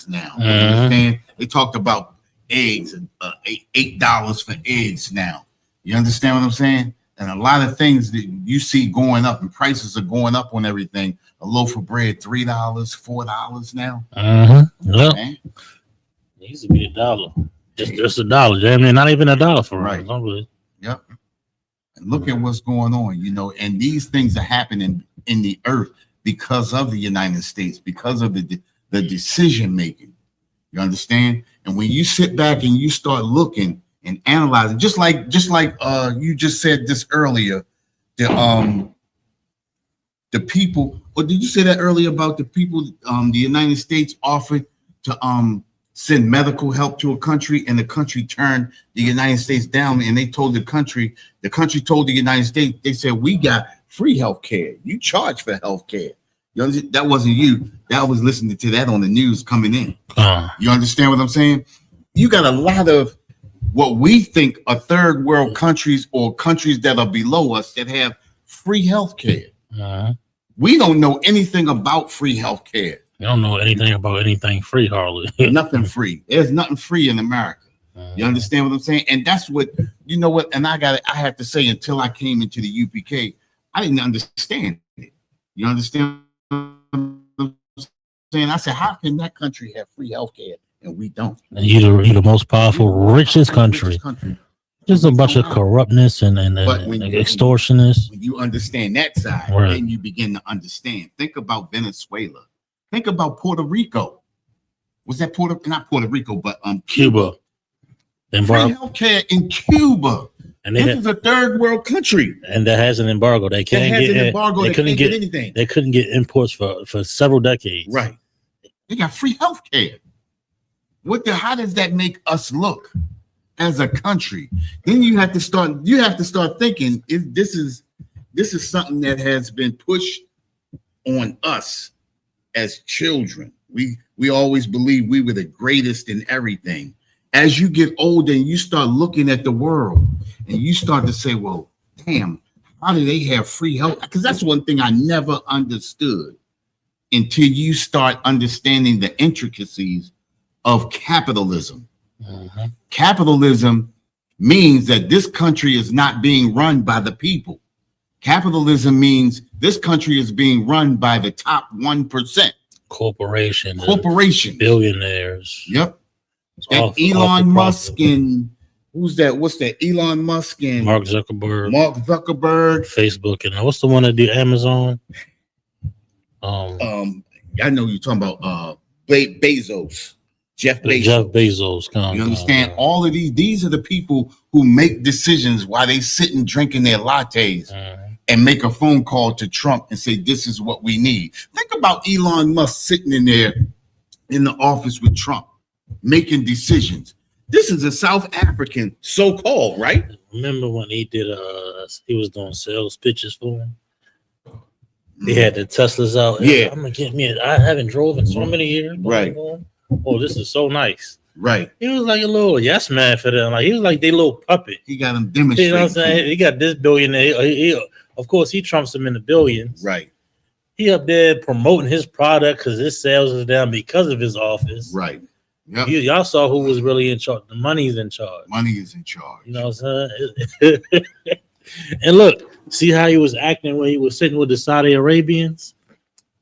now. You understand? They talked about eggs, $8 for eggs now. You understand what I'm saying? And a lot of things that you see going up and prices are going up on everything. A loaf of bread, $3, $4 now. Well, it used to be $1. Just $1. Damn near not even $1 for right. Yep. And look at what's going on, and these things are happening in the earth because of the United States, because of the decision making. You understand? And when you sit back and you start looking and analyzing, just like you just said this earlier, the people, or did you say that earlier about the people the United States offered to send medical help to a country, and the country turned the United States down, and they told the country told the United States, they said, we got free health care. You charge for health care. That wasn't you. That was listening to that on the news coming in. You understand what I'm saying? You got a lot of what we think are third world countries or countries that are below us that have free health care. We don't know anything about free health care. You don't know anything about anything free, hardly. Nothing free. There's nothing free in America. You understand what I'm saying? And that's what, and I have to say, until I came into the UPK, I didn't understand it. You understand what I'm saying? I said, how can that country have free health care and we don't? And you're the most powerful, richest country. Just a bunch of corruptness and extortionists. When you understand that side, then you begin to understand. Think about Venezuela. Think about Puerto Rico. Was that not Puerto Rico, but Cuba. Free healthcare in Cuba. And this is a third world country. And that has an embargo. They can't get an embargo. They couldn't get anything. They couldn't get imports for several decades. Right. They got free healthcare. How does that make us look as a country? Then you have to start thinking, this is something that has been pushed on us as children. We always believe we were the greatest in everything. As you get older and you start looking at the world and you start to say, well, damn, how do they have free health? Because that's one thing I never understood until you start understanding the intricacies of capitalism. Capitalism means that this country is not being run by the people. Capitalism means this country is being run by the top 1%. Corporations, billionaires. Yep. That Elon Musk and who's that? What's that? Elon Musk and Mark Zuckerberg, Facebook, and what's the one that do Amazon? I know you're talking about Bezos. Jeff Bezos. You understand? All of these are the people who make decisions while they sitting drinking their lattes and make a phone call to Trump and say, this is what we need. Think about Elon Musk sitting in there in the office with Trump, making decisions. This is a South African, so-called, right? Remember when he he was doing sales pitches for him? He had the Teslas out. Yeah. I'm gonna get me. I haven't drove in so many years. Right. Oh, this is so nice. Right. He was like a little yes man for them. Like he was like their little puppet. He got him demonstrating. You know what I'm saying? He got this billionaire. Of course, he trumps him in the billions. Right. He up there promoting his product because his sales is down because of his office. Right. Yep. Y'all saw who was really in charge. The money's in charge. Money is in charge. You know what I'm saying? And look, see how he was acting when he was sitting with the Saudi Arabians?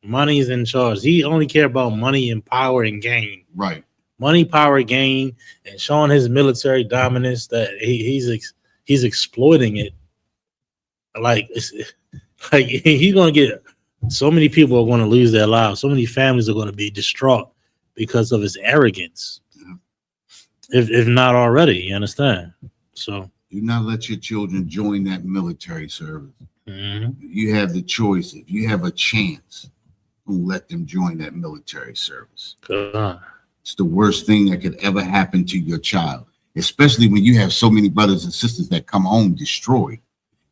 Money's in charge. He only cared about money and power and gain. Right. Money, power, gain, and showing his military dominance that he's exploiting it. Like he's gonna get so many people are going to lose their lives. So many families are going to be distraught because of his arrogance. Yeah. If not already, you understand? So do not let your children join that military service. Mm-hmm. You have the choice. If you have a chance, let them join that military service. It's the worst thing that could ever happen to your child, especially when you have so many brothers and sisters that come home destroyed.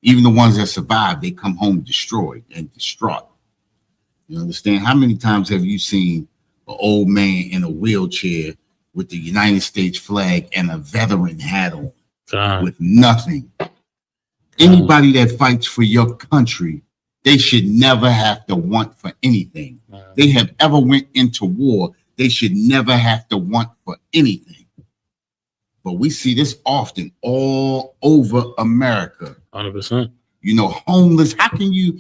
Even the ones that survive, they come home destroyed and distraught. You understand? How many times have you seen an old man in a wheelchair with the United States flag and a veteran hat on with nothing. Anybody that fights for your country, they should never have to want for anything. They have ever went into war. They should never have to want for anything. But we see this often all over America. 100%. You know, homeless. How can you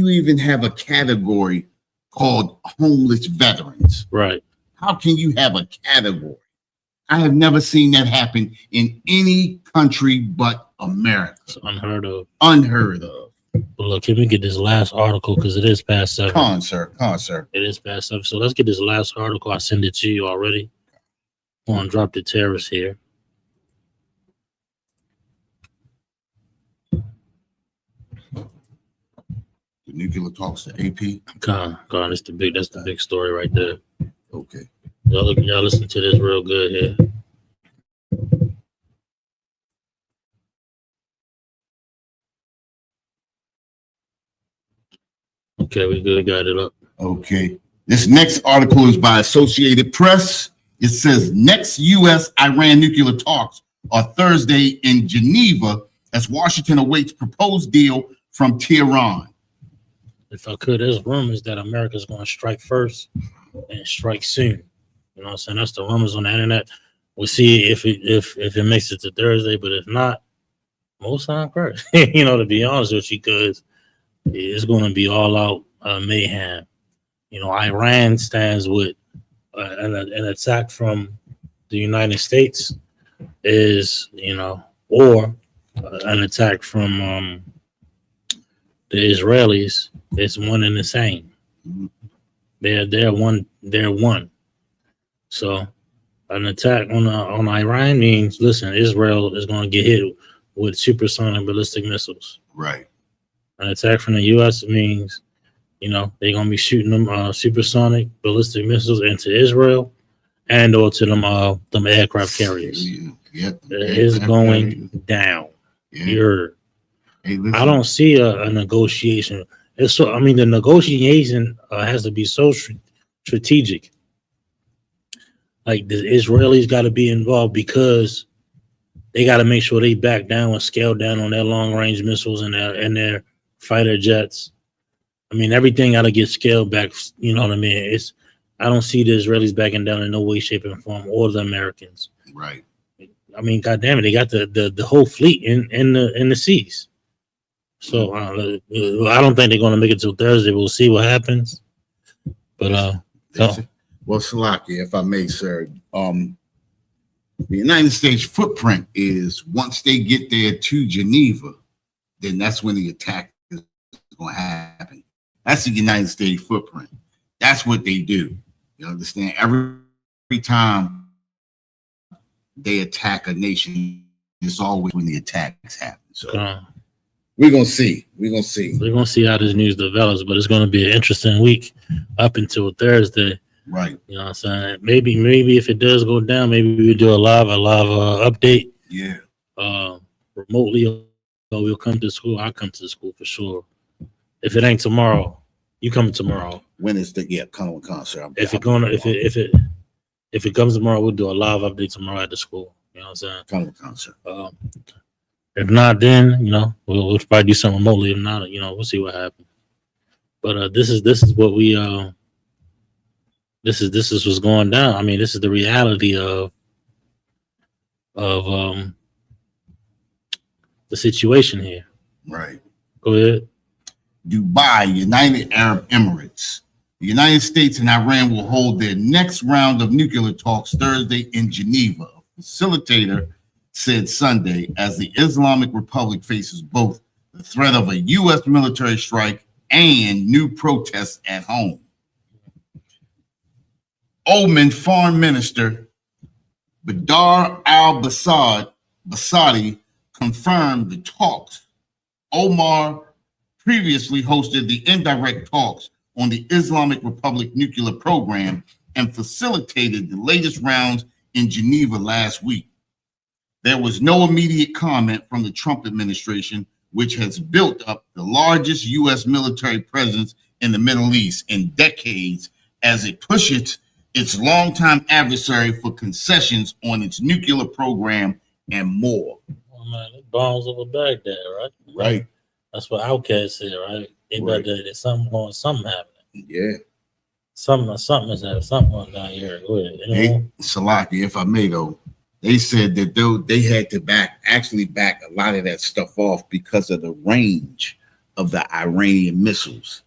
even have a category called homeless veterans? Right. How can you have a category? I have never seen that happen in any country but America. It's unheard of. Unheard of. But look, can we get this last article because it is past 7. Come on, sir. It It is past 7. So let's get this last article. I send it to you already. Go on, drop the terrorists here. The nuclear talks to AP. God, that's the big story right there. Okay. Y'all listen to this real good here. Okay, we good. Got it up. Okay. This next article is by Associated Press. It says next U.S.-Iran nuclear talks are Thursday in Geneva as Washington awaits proposed deal from Tehran. If I could, there's rumors that America's going to strike first and strike soon. You know what I'm saying? That's the rumors on the internet. We'll see if it makes it to Thursday, but if not, most time first. You know, to be honest with you, because it's going to be all out mayhem. You know, Iran stands with an attack from the United States is, you know, or an attack from the Israelis. It's one and the same. They're one. So an attack on Iran means, listen, Israel is going to get hit with supersonic ballistic missiles. Right. An attack from the U.S. means, you know, they're going to be shooting them supersonic ballistic missiles into Israel and or to them aircraft carriers. Yeah. It's going down. Yeah. I don't see a negotiation. The negotiation has to be so strategic. Like the Israelis got to be involved because they got to make sure they back down and scale down on their long range missiles and their fighter jets. I mean, everything got to get scaled back. You know what I mean? I don't see the Israelis backing down in no way, shape, and form, or the Americans. Right. I mean, goddamn it, they got the whole fleet in the seas. So I don't think they're going to make it till Thursday. We'll see what happens. But well, Salaki, if I may, sir, the United States footprint is once they get there to Geneva, then that's when the attack is going to happen. That's the United States footprint. That's what they do. You understand? Every time they attack a nation, it's always when the attacks happen. So we're gonna see. We're gonna see how this news develops, but it's gonna be an interesting week up until Thursday. Right. You know what I'm saying? Maybe if it does go down, maybe we'll do a live update. Yeah. Remotely, or we'll come to school. I'll come to the school for sure. If it ain't tomorrow, you come tomorrow. When is the come with concert? If it comes tomorrow, we'll do a live update tomorrow at the school. You know what I'm saying? Come with concert. If not, then we'll probably do something remotely. If not, we'll see what happens. But this is what we this is what's going down. I mean, this is the reality of the situation here. Right. Go ahead. Dubai, United Arab Emirates. The United States and Iran will hold their next round of nuclear talks Thursday in Geneva. A facilitator said Sunday, as the Islamic Republic faces both the threat of a U.S. military strike and new protests at home. Oman Foreign Minister Badr al-Basadi confirmed the talks. Omar previously hosted the indirect talks on the Islamic Republic nuclear program and facilitated the latest rounds in Geneva last week. There was no immediate comment from the Trump administration, which has built up the largest U.S. military presence in the Middle East in decades as it pushes its longtime adversary for concessions on its nuclear program and more. Oh, man, the bombs over Baghdad, right? Right. That's what Outkast said, right? They Right. bet that there's something happening. Yeah. Something is happening. Something down here. Go ahead. Salaki, if I may though, they said that they had to back a lot of that stuff off because of the range of the Iranian missiles.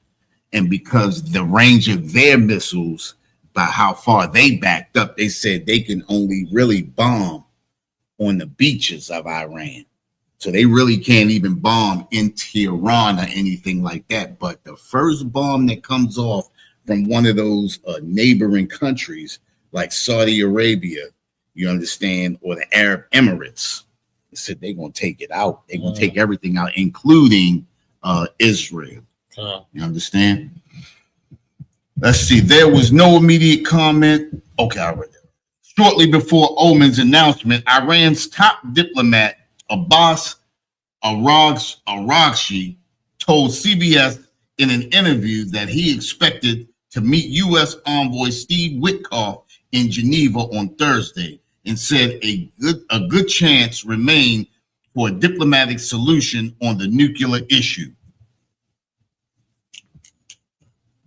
And because the range of their missiles, by how far they backed up, they said they can only really bomb on the beaches of Iran. So they really can't even bomb in Tehran or anything like that. But the first bomb that comes off from one of those neighboring countries like Saudi Arabia, you understand, or the Arab Emirates, they said they're going to take it out. They're going to take everything out, including Israel. You understand? Let's see. There was no immediate comment. Okay, I read that. Shortly before Oman's announcement, Iran's top diplomat, Abbas Araghchi, told CBS in an interview that he expected to meet U.S. envoy Steve Witkoff in Geneva on Thursday, and said a good chance remained for a diplomatic solution on the nuclear issue.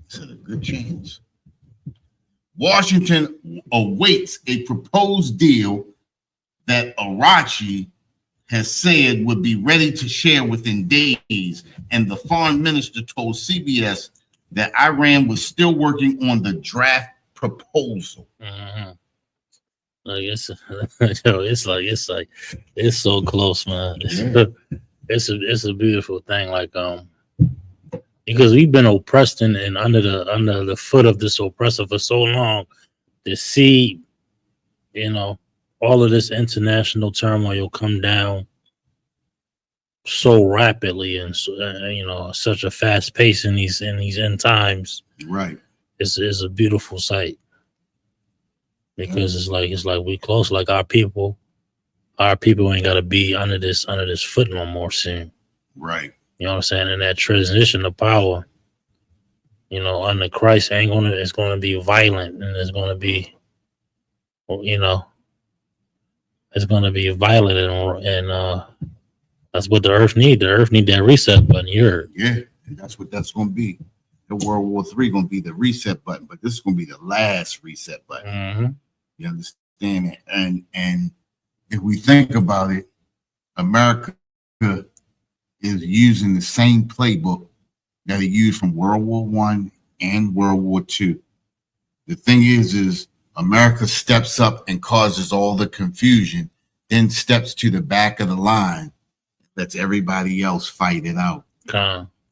Said a good chance. Washington awaits a proposed deal that Araghchi has said would be ready to share within days, and the foreign minister told CBS that Iran was still working on the draft proposal. Mm-hmm. Like it's so close, man. It's a beautiful thing. Like because we've been oppressed and under the foot of this oppressor for so long, to see, all of this international turmoil come down so rapidly and so, such a fast pace in these end times. Right. It's a beautiful sight. Because it's like we close, like our people ain't gotta be under this foot no more soon. Right. You know what I'm saying? And that transition of power, under Christ it's gonna be violent, and it's gonna be violent, and that's what the earth need. The earth need that reset button. You heard? Yeah, and that's what that's gonna be. The World War III gonna be the reset button, but this is gonna be the last reset button. Mm-hmm. You understand it? And if we think about it, America is using the same playbook that it used from World War I and World War II. The thing is America steps up and causes all the confusion, then steps to the back of the line, lets everybody else fight it out.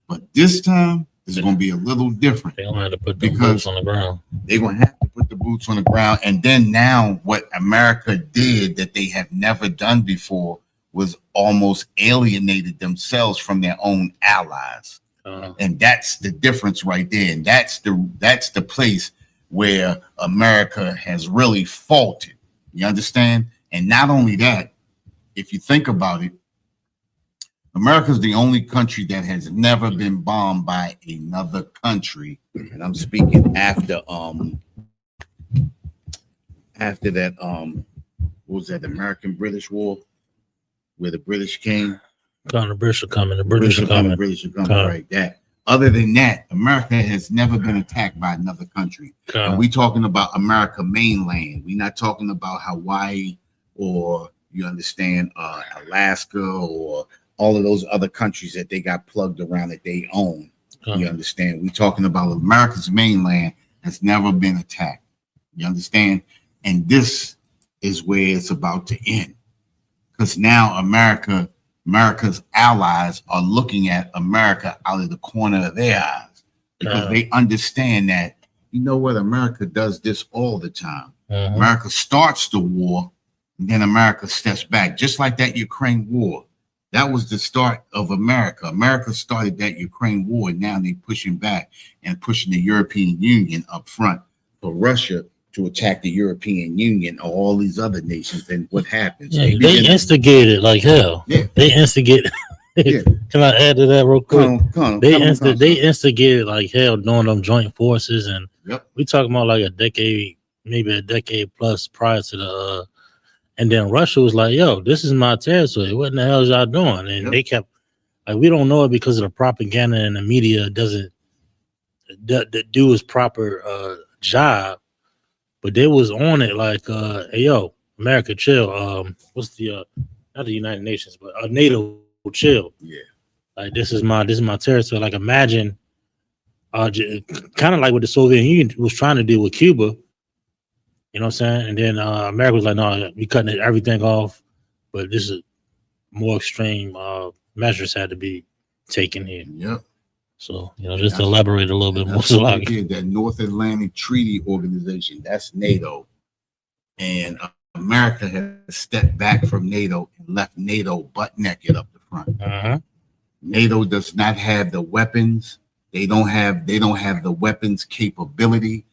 But this time it's going to be a little different. They're going to have to put the boots on the ground. They're going to have to put the boots on the ground. And then now what America did that they have never done before was almost alienated themselves from their own allies. And that's the difference right there. And that's the place where America has really faltered. You understand? And not only that, if you think about it, America is the only country that has never been bombed by another country. And I'm speaking after that what was that, American-British War, where the British came? The British are coming. The British are coming. Right. That. Other than that, America has never been attacked by another country. And we talking about America mainland. We're not talking about Hawaii or, you understand, Alaska or all of those other countries that they got plugged around that they own. You understand? We're talking about America's mainland has never been attacked. You understand? And this is where it's about to end. Because now America's allies are looking at America out of the corner of their eyes. Because they understand that, you know what, America does this all the time. America starts the war, and then America steps back. Just like that Ukraine war. That was the start of America. America started that Ukraine war, and now they're pushing back and pushing the European Union up front for Russia to attack the European Union or all these other nations. And what happens? Yeah, they instigated like hell. Yeah. They instigated. Yeah. Can I add to that real quick? They instigated like hell doing them joint forces, and we talking about like a decade, maybe a decade plus prior to the and then Russia was like, yo, this is my territory. What in the hell is y'all doing? And they kept like, we don't know it because of the propaganda and the media doesn't do its proper job, but they was on it like, hey, yo, America, chill. What's the not the United Nations, but NATO, chill. Yeah. Like this is my territory. Like imagine, kind of like what the Soviet Union was trying to do with Cuba. You know what I'm saying? And then America was like, no, we cutting everything off, but this is more extreme measures had to be taken here. Yep. So, you know, just to elaborate a little bit more. So like that North Atlantic Treaty Organization, that's NATO. And America has stepped back from NATO and left NATO butt naked up the front. Uh-huh. NATO does not have the weapons. They don't have the weapons capability.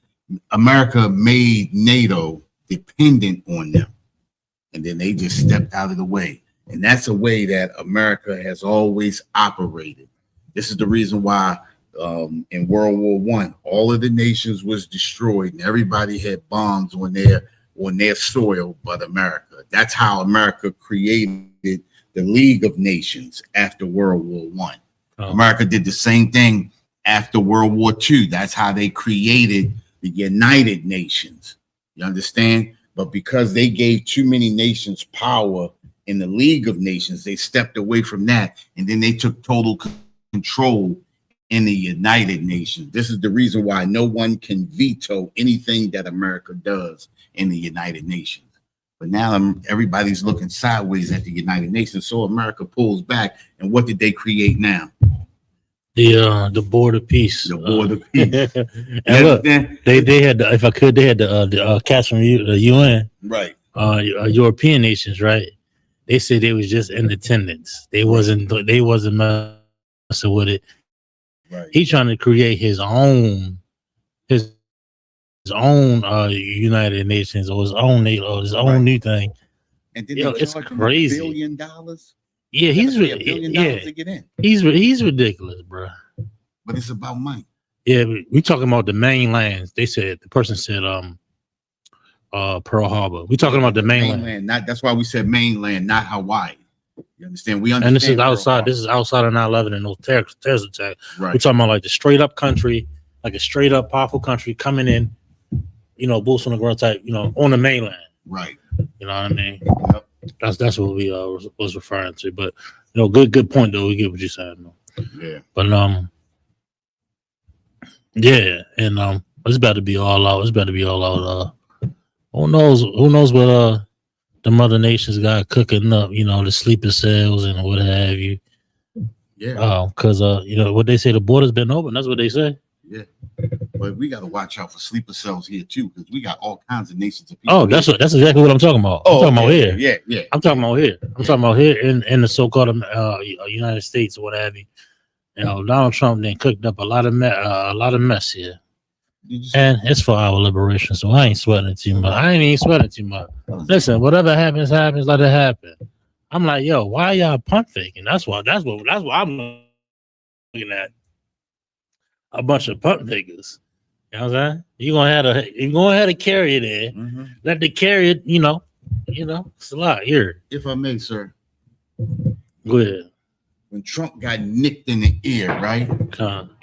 America made NATO dependent on them. And then they just stepped out of the way. And that's a way that America has always operated. This is the reason why in World War I, all of the nations was destroyed and everybody had bombs on their soil but America. That's how America created the League of Nations after World War I. Oh. America did the same thing after World War II. That's how they created the United Nations. You understand? But because they gave too many nations power in the League of Nations, they stepped away from that, and then they took total control in the United Nations. This is the reason why no one can veto anything that America does in the United Nations. But now everybody's looking sideways at the United Nations, so America pulls back. And what did they create now? The Board of Peace. The Board of Peace. And look, they had if I could, they had the cats from the UN, right? European nations, right? They said they was just in attendance. They wasn't messing with it. Right. He trying to create his own United Nations or his own NATO, his own new thing. And then it's crazy. $1 billion. Yeah, he's $1 billion to get in. He's ridiculous, bro. But it's about money. Yeah, we talking about the mainland. They said the person said Pearl Harbor. We talking about the mainland. Not that's why we said mainland, not Hawaii. You understand? We understand. And this is outside. This is outside of 9/11 and those terrorist attacks. Right. We're talking about like the straight up country, like a straight up powerful country coming in. You know, boots on the ground type. You know, on the mainland. Right. You know what I mean? Yep. That's what we was referring to. But you know, good point though. We get what you're saying though. Yeah. But yeah, and it's about to be all out. It's about to be all out. Who knows what the mother nations got cooking up, you know, the sleeper cells and what have you. Yeah. Because you know what they say, the border's been open. That's what they say. Yeah. But we got to watch out for sleeper cells here too, because we got all kinds of nations of people. Oh, that's exactly what I'm talking about. I'm talking about here. Yeah, yeah. I'm talking about here. I'm talking about here in the so-called United States or what have you. You know, Donald Trump then cooked up a lot of mess here. And it's for our liberation, so I ain't sweating it too much. I ain't even sweating too much. Listen, whatever happens, let it happen. I'm like, yo, why y'all pump faking? That's what I'm looking at. A bunch of pump fakers. You know what I'm saying? You're gonna have to carry it there. Mm-hmm. Let the carrier, you know, it's a lot here. If I may, sir. Go ahead. When Trump got nicked in the ear, right?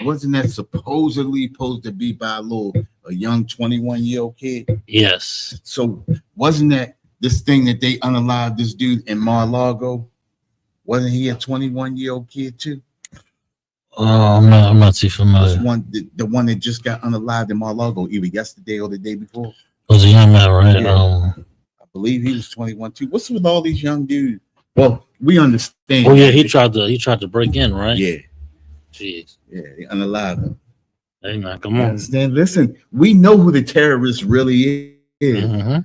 Wasn't that supposedly supposed to be by a young 21-year-old kid? Yes. So wasn't that this thing that they unalived this dude in Mar-a-Lago? Wasn't he a 21-year-old kid too? I'm not too familiar. The one that just got unalived in Mar-a-Lago either yesterday or the day before. It was a young man, right? Yeah. I believe he was 21 too. What's with all these young dudes? Well, we understand. Oh yeah, he tried to break in, right? Yeah. Jeez. Yeah, they unalived him. Hey man, come on. Understand? Listen, we know who the terrorist really is. Mm-hmm.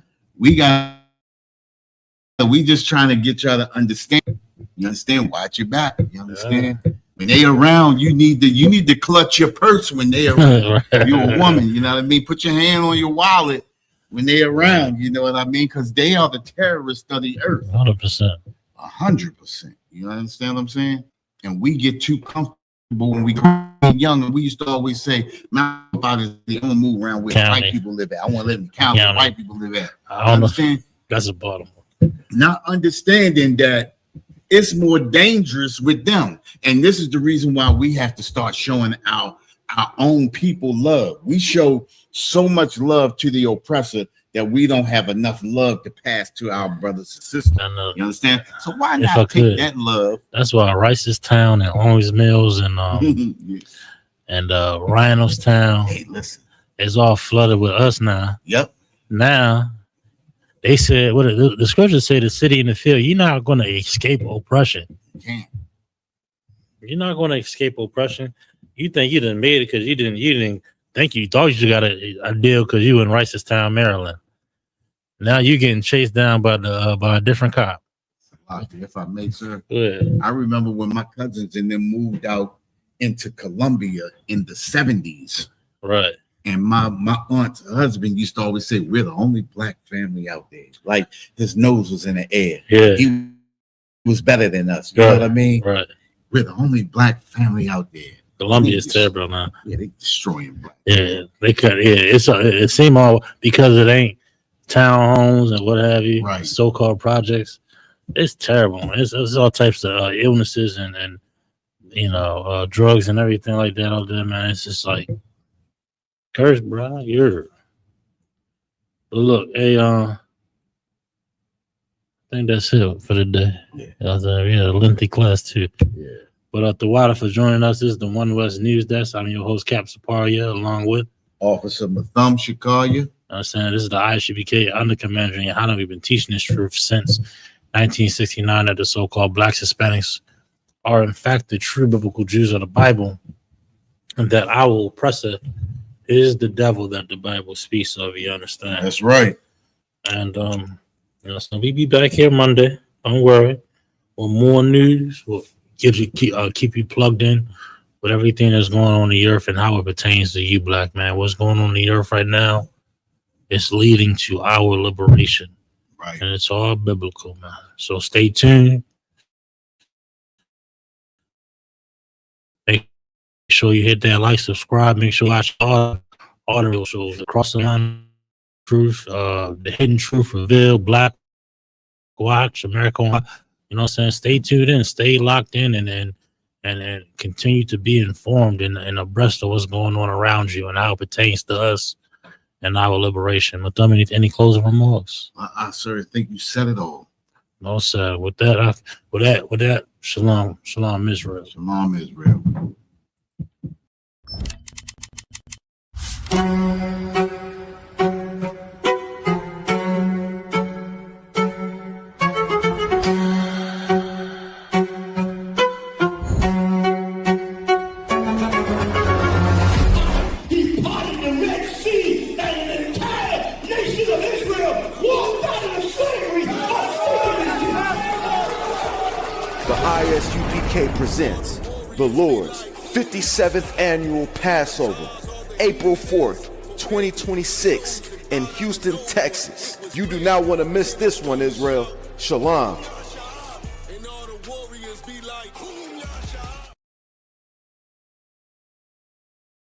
We just trying to get y'all to understand. You understand? Watch your back. You understand? Yeah. When they around, you need to clutch your purse when they around. Right. You're a woman, you know what I mean? Put your hand on your wallet when they around, you know what I mean? Because they are the terrorists of the earth. 100%. 100%. You understand what I'm saying? And we get too comfortable But when we were young, we used to always say, "Man, about is the only move around where County. white people live at. I want to live in the county where County. white people live at." I don't know. Understand? That's a bottom. Not understanding that it's more dangerous with them, and this is the reason why we have to start showing our own people love. We show so much love to the oppressor that we don't have enough love to pass to our brothers and sisters. I know. You understand? So why If I not take could. that love? That's why Rice's Town and Owings Mills and Rhino's Town Hey, listen. is all flooded with us now. Yep. Now they said what the scriptures say: the city and the field. You're not going to escape oppression. You can't. You're not going to escape oppression. You think you done made it because you didn't think you thought you got a deal because you in Rice's Town, Maryland. Now you getting chased down by a different cop. If I may, sir. Yeah. I remember when my cousins and them moved out into Columbia in the 70s. Right. And my aunt's husband used to always say, "We're the only black family out there." Like his nose was in the air. Yeah. He was better than us. You know what I mean? Right. We're the only black family out there. Columbia is terrible now. Yeah, they destroying black. Yeah, they cut. Yeah, it seem all because it ain't townhomes and what have you. Right. So-called projects. It's terrible. It's all types of illnesses and drugs and everything like that out there, man. It's just like curse, bro. But look, hey, I think that's it for the day. Yeah, a lengthy class too. Yeah. But the water for joining us is the One West News Desk. I'm your host, Cap Saparia, along with Officer Matham Shikalia. I'm saying this is the ISUPK under commander, and how we've been teaching this truth since 1969 that the so-called blacks, Hispanics are in fact the true biblical Jews of the Bible, and that our oppressor is the devil that the Bible speaks of. You understand? That's right. And so we be back here Monday. Don't worry. With more news, we'll keep you plugged in with everything that's going on the earth and how it pertains to you, black man. What's going on the earth right now? It's leading to our liberation. Right. And it's all biblical, man. So stay tuned. Make sure you hit that like, subscribe. Make sure you watch all the shows. Across the Line Truth, The Hidden Truth Revealed, Black Watch, American Watch. You know what I'm saying? Stay tuned in, stay locked in, and continue to be informed and abreast of what's going on around you and how it pertains to us and our liberation. But any closing remarks? I sir, think you said it all. No, sir. With that, shalom, Israel. Shalom, Israel. The ISUPK presents the Lord's 57th Annual Passover, April 4th, 2026 in Houston, Texas. You do not want to miss this one, Israel. Shalom.